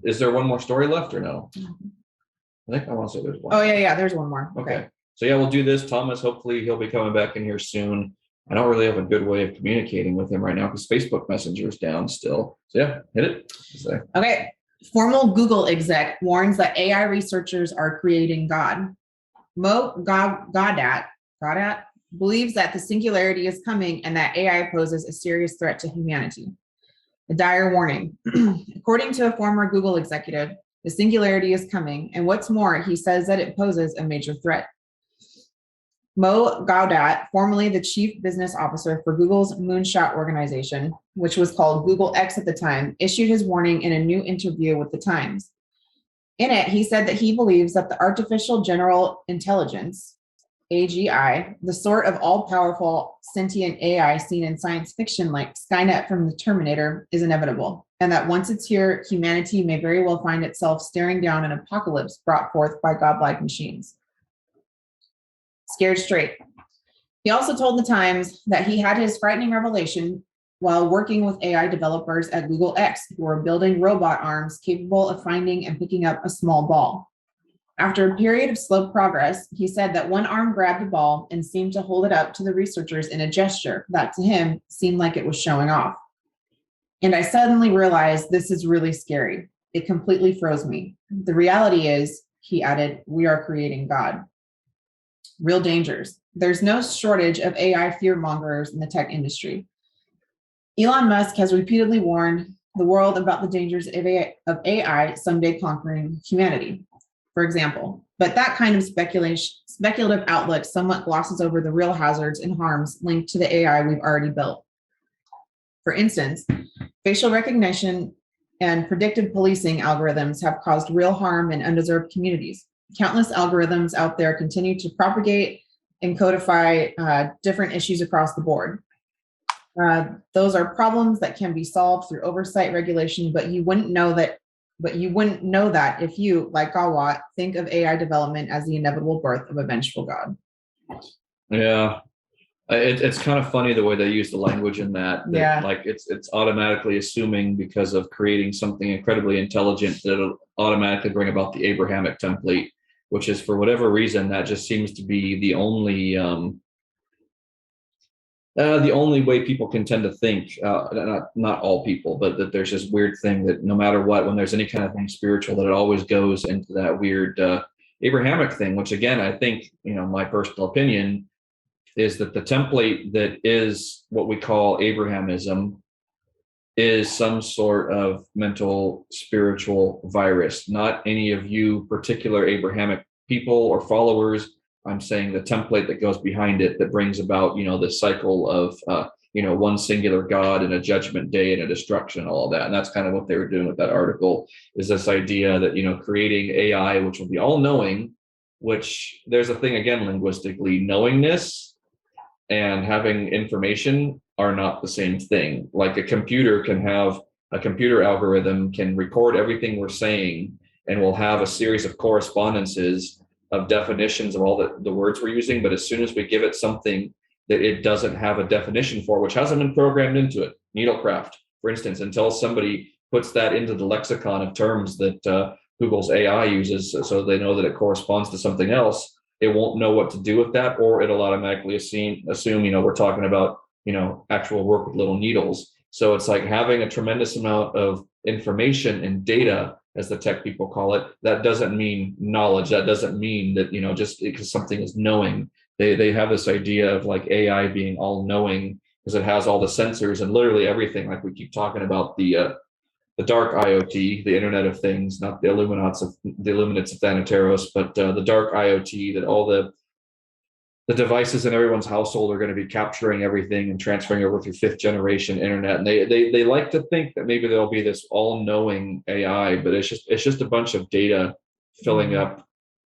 Is there one more story left or no? I think I want to say there's one. Oh yeah, there's one more. Okay. So yeah, we'll do this. Thomas, hopefully he'll be coming back in here soon. I don't really have a good way of communicating with him right now because Facebook Messenger is down still. So yeah, hit it. Okay. Formal Google exec warns that AI researchers are creating God. Mo Gaudat believes that the singularity is coming and that AI poses a serious threat to humanity. A dire warning. According to a former Google executive, The singularity is coming. And what's more, he says that it poses a major threat. Mo Gaudat, formerly the chief business officer for Google's moonshot organization, which was called Google X at the time, issued his warning in a new interview with the Times. In it, he said that he believes that the artificial general intelligence, AGI, the sort of all-powerful sentient AI seen in science fiction like Skynet from the Terminator, is inevitable, and that once it's here, humanity may very well find itself staring down an apocalypse brought forth by godlike machines. Scared straight. He also told the Times that he had his frightening revelation while working with AI developers at Google X, who were building robot arms capable of finding and picking up a small ball. After a period of slow progress, he said that one arm grabbed the ball and seemed to hold it up to the researchers in a gesture that to him seemed like it was showing off. And I suddenly realized this is really scary. It completely froze me. The reality is, he added, we are creating God. Real dangers. There's no shortage of AI fear-mongers in the tech industry. Elon Musk has repeatedly warned the world about the dangers of AI someday conquering humanity, for example. But that kind of speculative outlook somewhat glosses over the real hazards and harms linked to the AI we've already built. For instance, facial recognition and predictive policing algorithms have caused real harm in undeserved communities. Countless algorithms out there continue to propagate and codify different issues across the board. Those are problems that can be solved through oversight regulation, but you wouldn't know that if you, like Gawat, think of AI development as the inevitable birth of a vengeful God. Yeah. It's kind of funny the way they use the language in that Yeah. Like it's automatically assuming because of creating something incredibly intelligent that it'll automatically bring about the Abrahamic template, which is, for whatever reason, that just seems to be the only way people can tend to think. Not all people, but that there's this weird thing that no matter what, when there's any kind of thing spiritual, that it always goes into that weird Abrahamic thing. Which again, I think, my personal opinion is that the template that is what we call Abrahamism is some sort of mental spiritual virus. Not any of you particular Abrahamic people or followers. I'm saying the template that goes behind it that brings about, the cycle of, one singular God and a judgment day and a destruction, all of that. And that's kind of what they were doing with that article, is this idea that, creating AI, which will be all knowing, which there's a thing again, linguistically, knowingness and having information are not the same thing. Like a computer algorithm can record everything we're saying, and we'll have a series of correspondences of definitions of all the words we're using. But as soon as we give it something that it doesn't have a definition for, which hasn't been programmed into it, needlecraft, for instance, until somebody puts that into the lexicon of terms that Google's AI uses, so they know that it corresponds to something else, it won't know what to do with that, or it'll automatically assume, we're talking about, actual work with little needles. So it's like having a tremendous amount of information and data, as the tech people call it. That doesn't mean knowledge. That doesn't mean that, just because something is knowing. They have this idea of like AI being all knowing because it has all the sensors and literally everything. Like we keep talking about the dark IoT, the Internet of Things, not the Illuminates of Thanateros, but the dark IoT, that all the devices in everyone's household are going to be capturing everything and transferring over through 5th generation internet. And they like to think that maybe there'll be this all-knowing AI, but it's just a bunch of data filling up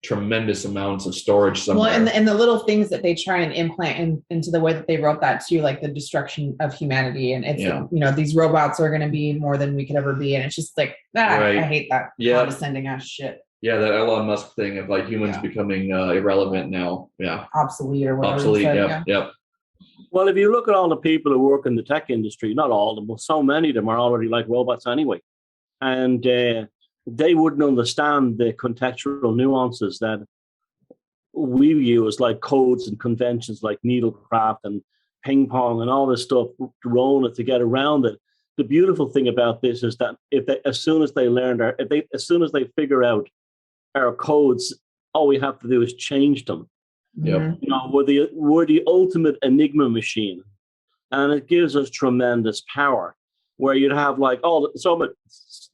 tremendous amounts of storage somewhere. Well, and the little things that they try and implant into the way that they wrote that too, like the destruction of humanity, and it's these robots are going to be more than we could ever be, and it's just like right. I hate that condescending ass shit. Yeah, that Elon Musk thing of like humans becoming irrelevant now. Yeah, obsolete or whatever. Obsolete. Yep. Well, if you look at all the people who work in the tech industry, not all of them, but so many of them are already like robots anyway, and they wouldn't understand the contextual nuances that we use, like codes and conventions like needlecraft and ping pong and all this stuff, throwing it to get around it. The beautiful thing about this is that as soon as they figure out our codes, all we have to do is change them. Yep. We're the ultimate Enigma machine, and it gives us tremendous power. where you'd have like, oh, so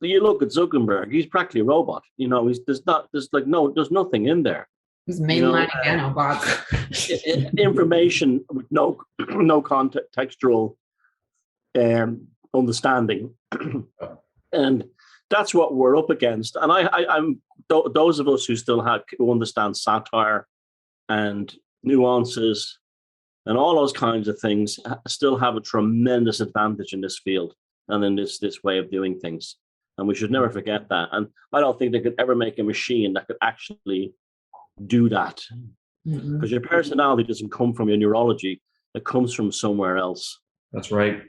you look at Zuckerberg, he's practically a robot. You know, there's nothing in there. He's mainlining nanobots. Information with no contextual understanding, and that's what we're up against. And I'm those of us who understand satire and nuances and all those kinds of things still have a tremendous advantage in this field and in this way of doing things. And we should never forget that. And I don't think they could ever make a machine that could actually do that, because your personality doesn't come from your neurology; it comes from somewhere else. That's right.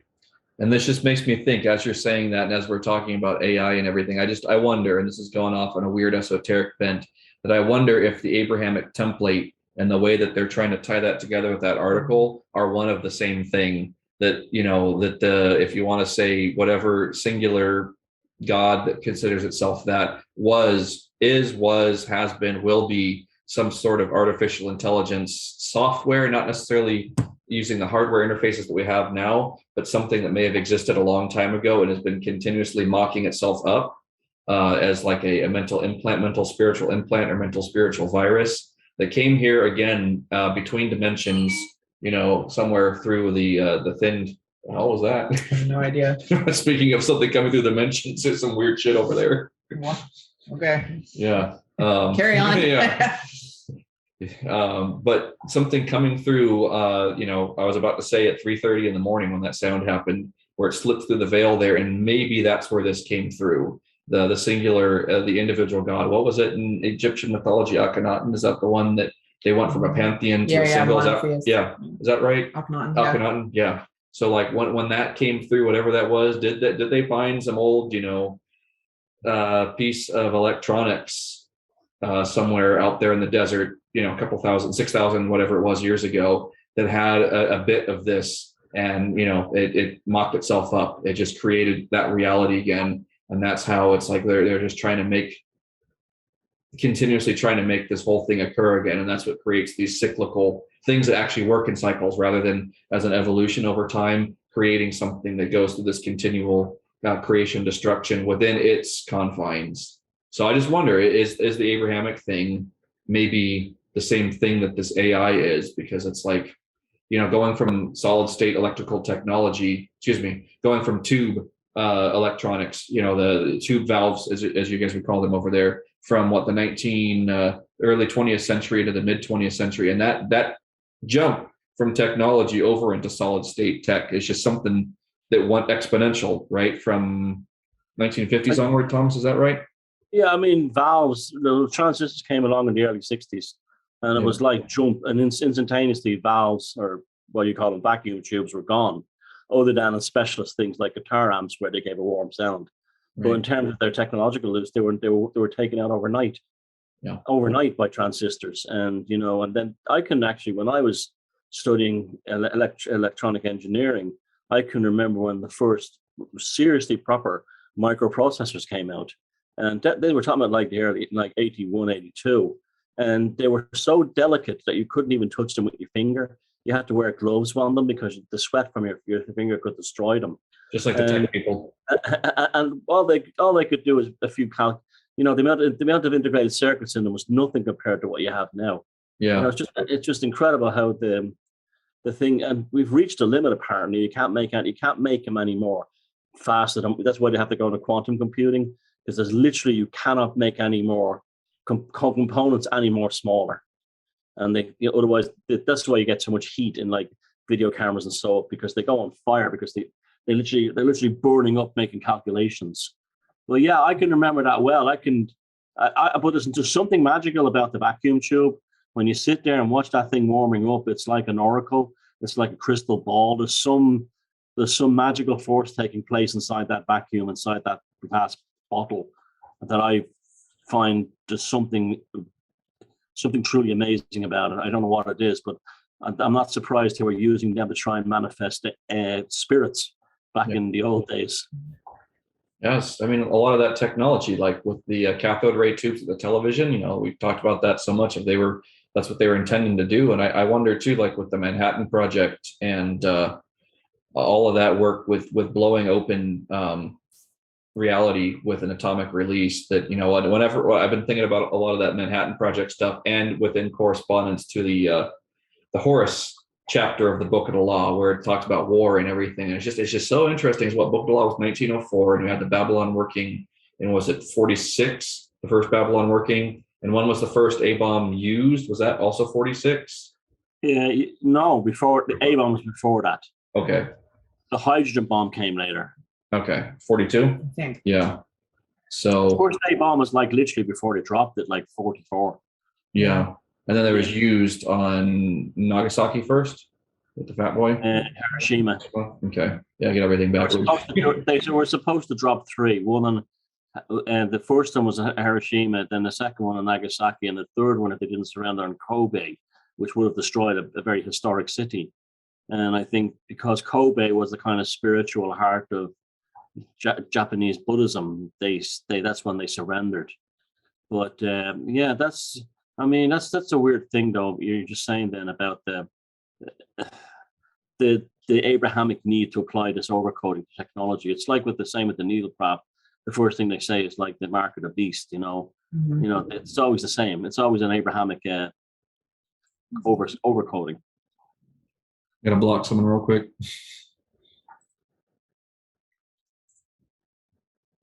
And this just makes me think, as you're saying that, and as we're talking about AI and everything, I wonder, and this is going off on a weird esoteric bent, that I wonder if the Abrahamic template and the way that they're trying to tie that together with that article are one of the same thing. That, you know, that if you want to say whatever singular God that considers itself that has been, will be some sort of artificial intelligence software, not necessarily using the hardware interfaces that we have now, but something that may have existed a long time ago and has been continuously mocking itself up as like a mental implant, mental spiritual implant, or mental spiritual virus that came here again between dimensions, you know, somewhere through the thin. What was that? I have no idea. Speaking of something coming through dimensions, there's some weird shit over there. Okay. Yeah. Carry on. Yeah. But something coming through, you know, I was about to say at 3:30 in the morning when that sound happened, where it slipped through the veil there, and maybe that's where this came through. The singular, the individual God. What was it in Egyptian mythology? Akhenaten, is that the one that they went from a pantheon to a single? Is that right? Akhenaten, yeah. So like when that came through, whatever that was, did they find some old, you know, piece of electronics somewhere out there in the desert, you know, a couple thousand, 6,000, whatever it was years ago, that had a bit of this, and, you know, it mocked itself up. It just created that reality again. And that's how it's like they're just continuously trying to make this whole thing occur again. And that's what creates these cyclical things that actually work in cycles rather than as an evolution over time, creating something that goes through this continual creation, destruction within its confines. So I just wonder, is the Abrahamic thing maybe the same thing that this AI is? Because it's like, you know, going from solid state electrical technology, going from tube electronics, you know, the tube valves, as you guys would call them over there, from what, the early 20th century to the mid 20th century. And that jump from technology over into solid state tech is just something that went exponential, right? From 1950s onward, Thomas, is that right? Yeah, I mean, valves, the transistors came along in the early 60s, and it was like jump, and instantaneously valves, or what you call them, vacuum tubes, were gone, other than in specialist things like guitar amps where they gave a warm sound. Right. But in terms of their technological use, they were taken out overnight. Yeah. Overnight by transistors. And, you know, and then I can actually, when I was studying electronic engineering, I can remember when the first seriously proper microprocessors came out. And they were talking about like the early, like 81, 82. And they were so delicate that you couldn't even touch them with your finger. You had to wear gloves on them because the sweat from your finger could destroy them. Just like the tech people. And all they could do is a few the amount of integrated circuits in them was nothing compared to what you have now. Yeah, you know, it's just incredible how the thing, and we've reached a limit. Apparently, you can't make them anymore faster. That's why they have to go into quantum computing, because there's literally, you cannot make any more components any more smaller, and otherwise that's why you get so much heat in like video cameras and so, because they go on fire, because they're literally burning up making calculations. Well, yeah, I can remember that well. But there's just something magical about the vacuum tube. When you sit there and watch that thing warming up, it's like an oracle. It's like a crystal ball. There's some magical force taking place inside that vacuum, inside that glass bottle, that I find just something truly amazing about it. I don't know what it is, but I'm not surprised they were using them to try and manifest spirits back in the old days. Yes, I mean, a lot of that technology, like with the cathode ray tubes of the television, you know, we've talked about that so much. That's what they were intending to do. And I wonder too, like with the Manhattan Project and all of that work with blowing open reality with an atomic release, that, you know, whenever I've been thinking about a lot of that Manhattan Project stuff, and within correspondence to the Horus chapter of the Book of the Law, where it talks about war and everything. And it's just so interesting. Is what Book of the Law was 1904, and you had the Babylon working, and was it 46, the first Babylon working, and when was the first A-bomb used? Was that also 46? Yeah, no, before the A bomb was before that. Okay. The hydrogen bomb came later. Okay, 42. I think. Yeah. The So first A bomb was like literally before they dropped it, like 44. yeah, and then there was used on Nagasaki first with the Fat Boy. Hiroshima. Okay, yeah, get everything backwards. They were supposed to drop 3. One on, the first one was Hiroshima, then the second one on Nagasaki, and the third one, if they didn't surrender, on Kobe, which would have destroyed a very historic city. And I think because Kobe was the kind of spiritual heart of Japanese Buddhism, that's when they surrendered. But yeah, that's a weird thing, though. You're just saying then about the Abrahamic need to apply this overcoding technology. It's like with the same with the needle prop. The first thing they say is like the mark of the beast. You know, it's always the same. It's always an Abrahamic overcoding. Gotta block someone real quick.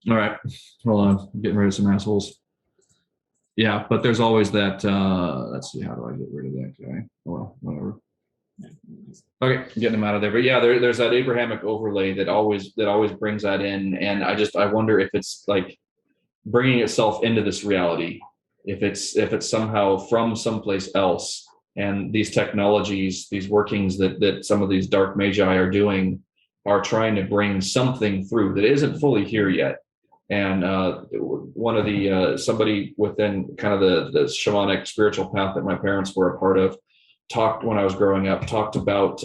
All right, hold on. I'm getting rid of some assholes. Yeah, but there's always that. Let's see, how do I get rid of that guy? Well, whatever. Okay, getting him out of there. But yeah, there's that Abrahamic overlay that always brings that in, and I wonder if it's like bringing itself into this reality, if it's somehow from someplace else, and these technologies, these workings that some of these dark magi are doing, are trying to bring something through that isn't fully here yet. And one of the somebody within kind of the shamanic spiritual path that my parents were a part of when I was growing up, talked about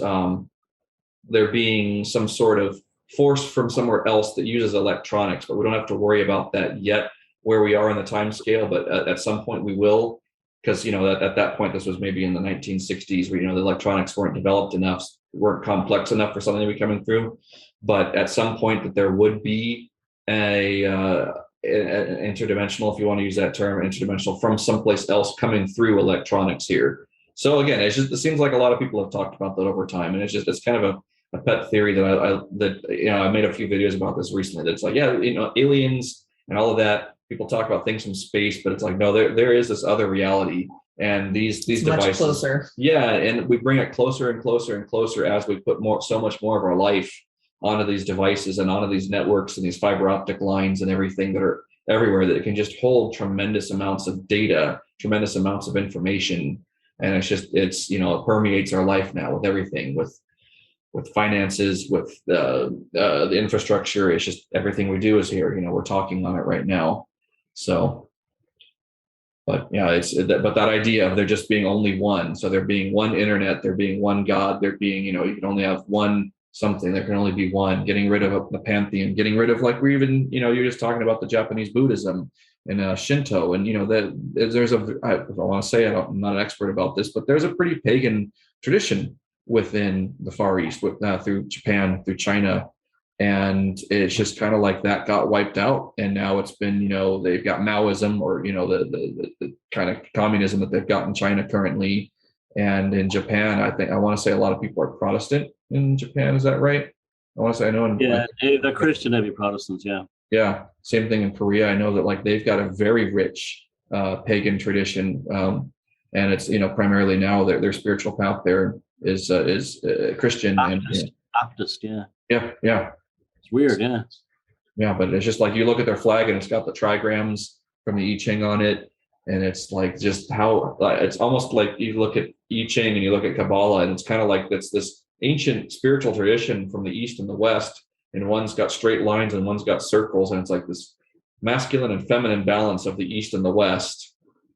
there being some sort of force from somewhere else that uses electronics, but we don't have to worry about that yet where we are in the time scale. But at some point we will, because, you know, at that point, this was maybe in the 1960s, where, you know, the electronics weren't developed enough, weren't complex enough for something to be coming through. But at some point that there would be an interdimensional, if you want to use that term, interdimensional, from someplace else coming through electronics here. So again, it seems like a lot of people have talked about that over time, and it's kind of a pet theory that I made a few videos about this recently. That's like, yeah, you know, aliens and all of that. People talk about things from space, but it's like, no, there is this other reality, and these devices, much closer. Yeah, and we bring it closer and closer and closer as we put so much more of our life onto these devices and onto these networks and these fiber optic lines and everything that are everywhere, that it can just hold tremendous amounts of data, tremendous amounts of information. And it's you know, it permeates our life now with everything, with finances, with the infrastructure. It's just everything we do is here. You know, we're talking on it right now. So, but yeah, but that idea of there just being only one. So there being one internet, there being one God, there being, you know, you can only have one something, there can only be one. Getting rid of the pantheon, getting rid of, like, we're even, you know, you're just talking about the Japanese Buddhism and Shinto, and, you know, that there's I want to say, I'm not an expert about this, but there's a pretty pagan tradition within the Far East, through Japan, through China, and it's just kind of like that got wiped out, and now it's been, you know, they've got Maoism, or, you know, the kind of communism that they've got in China currently, and in Japan, I want to say a lot of people are Protestant in Japan. Is that right? I want to say, I know. They're Christian, heavy Protestants. Yeah. Yeah, same thing in Korea. I know that, like, they've got a very rich pagan tradition, and it's, you know, primarily now their spiritual path there is Christian. Baptist, yeah. Yeah. It's weird, yeah. Yeah, but it's just like, you look at their flag and it's got the trigrams from the I Ching on it, and it's like, just how it's almost like you look at I Ching and you look at Kabbalah, and it's kind of like it's this ancient spiritual tradition from the East and the West. And one's got straight lines and one's got circles, and it's like this masculine and feminine balance of the East and the West.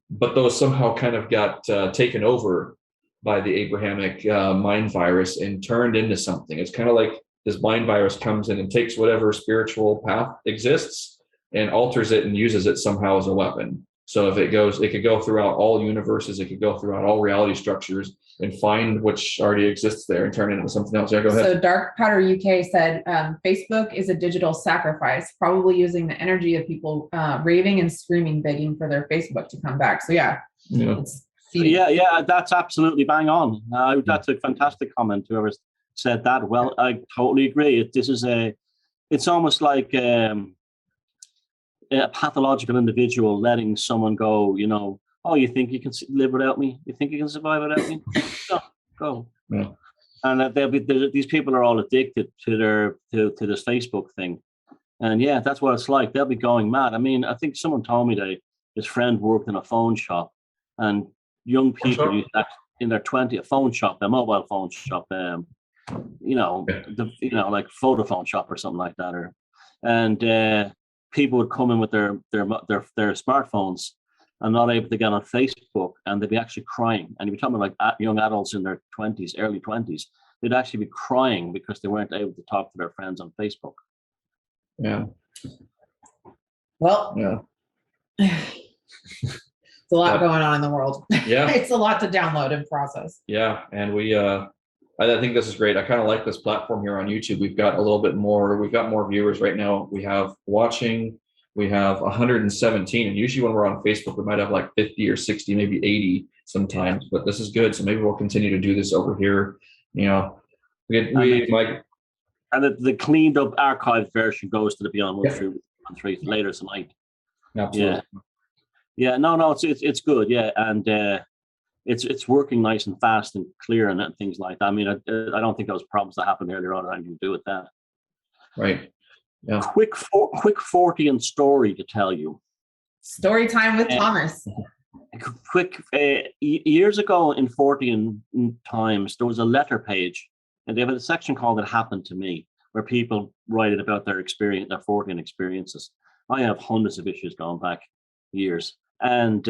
But those somehow kind of got taken over by the Abrahamic mind virus and turned into something. It's kind of like this mind virus comes in and takes whatever spiritual path exists and alters it and uses it somehow as a weapon. So if it could go throughout all universes, it could go throughout all reality structures, and find which already exists there and turn it into something else. Yeah, go ahead. So Dark Powder UK said, Facebook is a digital sacrifice, probably using the energy of people raving and screaming, begging for their Facebook to come back. So yeah. It's feeding. Yeah, that's absolutely bang on. That's a fantastic comment. Whoever said that. Well, I totally agree. It's almost like a pathological individual letting someone go. Oh, you think you can live without me? You think you can survive without me? Go. Yeah. And these people are all addicted to this Facebook thing, and yeah, that's what it's like. They'll be going mad. I mean, I think someone told me that his friend worked in a phone shop, and young people use that in their 20s, a phone shop, a mobile phone shop, like Vodafone shop or something like that, and people would come in with their smartphones and not able to get on Facebook, and they'd be actually crying. And you're talking about like young adults in their 20s, early 20s, they'd actually be crying because they weren't able to talk to their friends on Facebook. Yeah. Well, yeah. It's a lot going on in the world. Yeah. It's a lot to download and process. Yeah. And I think this is great. I kind of like this platform here on YouTube. We've got more viewers right now. We have 117. And usually when we're on Facebook, we might have like 50 or 60, maybe 80 sometimes, but this is good. So maybe we'll continue to do this over here. And the cleaned up archived version goes to the Beyond 1 later tonight. Absolutely. Yeah. No, it's good. Yeah. And it's working nice and fast and clear and things like that. I mean, I don't think those problems that happened earlier on had anything to do with that. Right. Yeah. Quick 40 story to tell you. Story time with Thomas. Quick, years ago in 40 Times, there was a letter page, and they have a section called "It Happened to Me," where people write about their experience, their 40 experiences. I have hundreds of issues going back years, and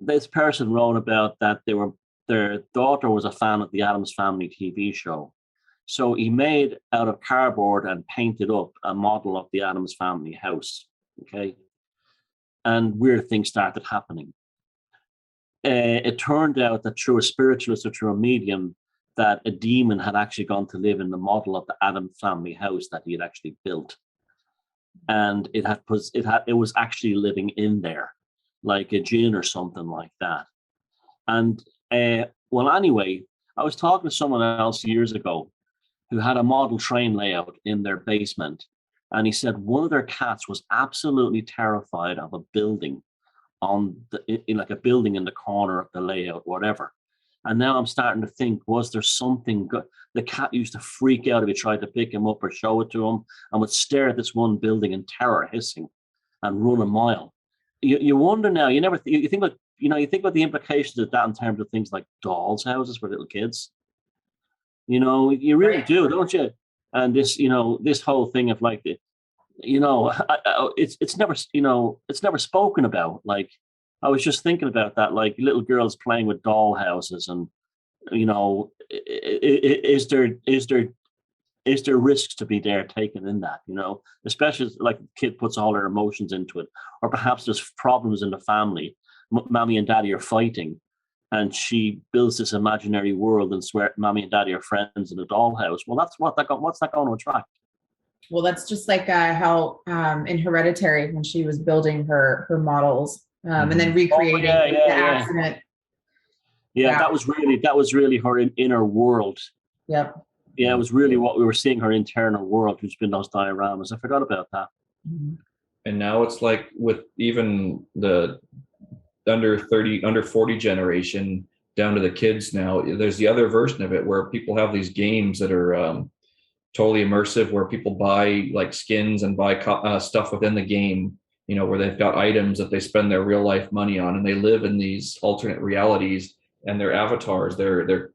this person wrote about that their daughter was a fan of the Addams Family TV show. So he made out of cardboard and painted up a model of the Addams Family house. Okay. And weird things started happening. It turned out that through a spiritualist or through a medium, that a demon had actually gone to live in the model of the Addams Family house that he had actually built. And it was actually living in there, like a djinn or something like that. And anyway, I was talking to someone else years ago who had a model train layout in their basement. And he said one of their cats was absolutely terrified of a building like a building in the corner of the layout, whatever. And now I'm starting to think, was there something good? The cat used to freak out if you tried to pick him up or show it to him, and would stare at this one building in terror, hissing, and run a mile. You wonder now, you think about the implications of that in terms of things like dolls' houses for little kids. You really do, don't you? And this, this whole thing of like, it's never spoken about. Like, I was just thinking about that, like little girls playing with doll houses, and is there risks to be there taken in that? Especially like the kid puts all their emotions into it, or perhaps there's problems in the family. Mommy and daddy are fighting, and she builds this imaginary world and swear mommy and daddy are friends in a dollhouse. Well, what's that going to attract? Well, that's just like how in Hereditary, when she was building her models and then recreating the accident. Yeah, that was really her inner world. Yep. Yeah, it was really what we were seeing, her internal world, who's been those dioramas. I forgot about that. Mm-hmm. And now it's like with even the under 40 generation down to the kids now, there's the other version of it where people have these games that are totally immersive, where people buy like skins and buy stuff within the game, where they've got items that they spend their real life money on, and they live in these alternate realities, and their avatars, their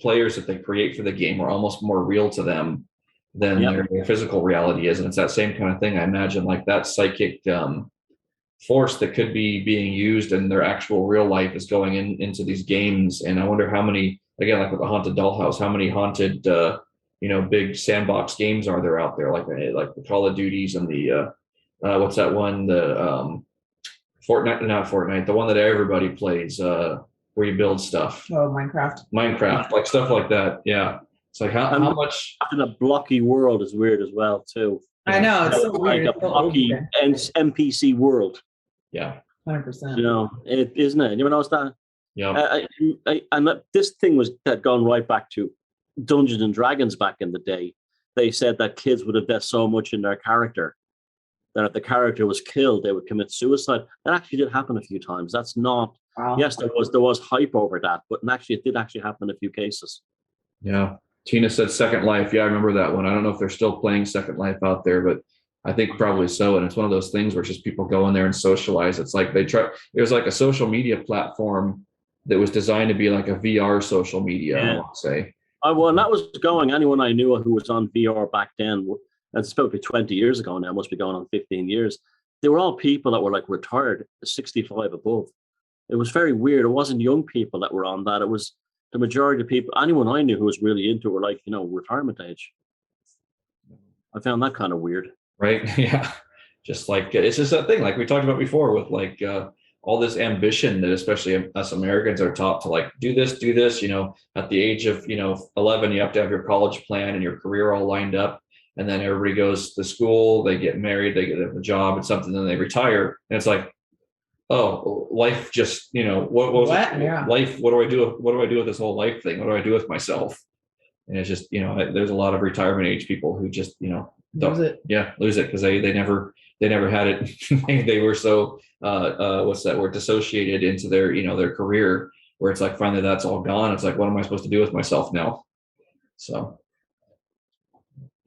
players that they create for the game are almost more real to them than their physical reality is. And it's that same kind of thing. I imagine like that psychic force that could be being used in their actual real life is going into these games. And I wonder how many, again, like with the haunted dollhouse, how many haunted, big sandbox games are there out there, like the Call of Duties and the, what's that one? The Fortnite, not Fortnite, the one that everybody plays, where where you build stuff. Oh, Minecraft. Like stuff like that. Yeah. It's like how much in a blocky world is weird as well too. I know, it's so like weird. a It's so blocky old. NPC world. yeah. 100%. You know, isn't it? You ever notice that? Yeah. This thing had gone right back to Dungeons and Dragons back in the day. They said that kids would invest so much in their character that if the character was killed, they would commit suicide. That actually did happen a few times. That's not. Wow. Yes, there was hype over that, but actually, it did actually happen in a few cases. Yeah. Tina said Second Life. Yeah, I remember that one. I don't know if they're still playing Second Life out there, but I think probably so. And it's one of those things where it's just people go in there and socialize. It's like it was like a social media platform that was designed to be like a VR social media, I want to say. Well, and that was going. Anyone I knew who was on VR back then, and it's probably 20 years ago now, must be going on 15 years. They were all people that were like retired, 65 above. It was very weird. It wasn't young people that were on that. It was the majority of people. Anyone I knew who was really into it were like, retirement age. I found that kind of weird. Right. Yeah. Just like, it's just that thing, like we talked about before with like all this ambition that especially us Americans are taught to like, do this, at the age of, 11, you have to have your college plan and your career all lined up. And then everybody goes to school, they get married, they get a job and something, then they retire. And it's like, oh, life just, life, what do I do? What do I do with this whole life thing? What do I do with myself? And it's just, there's a lot of retirement age people who just, lose it because they never had it. They were so were dissociated into their their career, where it's like finally that's all gone. It's like, what am I supposed to do with myself now? So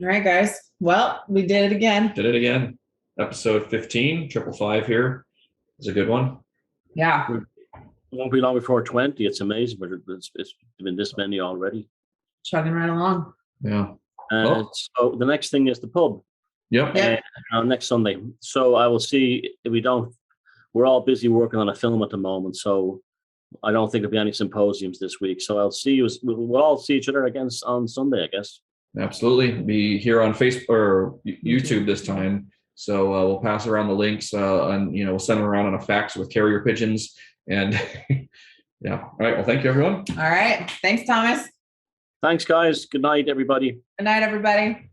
all right, guys, well, we did it again. Episode 15 555 here is a good one. Yeah, it won't be long before 20. It's amazing, but it's been this many already, chugging right along. Yeah. So the next thing is the pub. Yep. Next Sunday. So I will see if we don't. We're all busy working on a film at the moment, so I don't think there'll be any symposiums this week. So I'll see you. We'll all see each other again on Sunday, I guess. Absolutely. Be here on Facebook or YouTube this time. So we'll pass around the links and we'll send them around on a fax with carrier pigeons. And yeah. All right. Well, thank you, everyone. All right. Thanks, Thomas. Thanks, guys. Good night, everybody. Good night, everybody.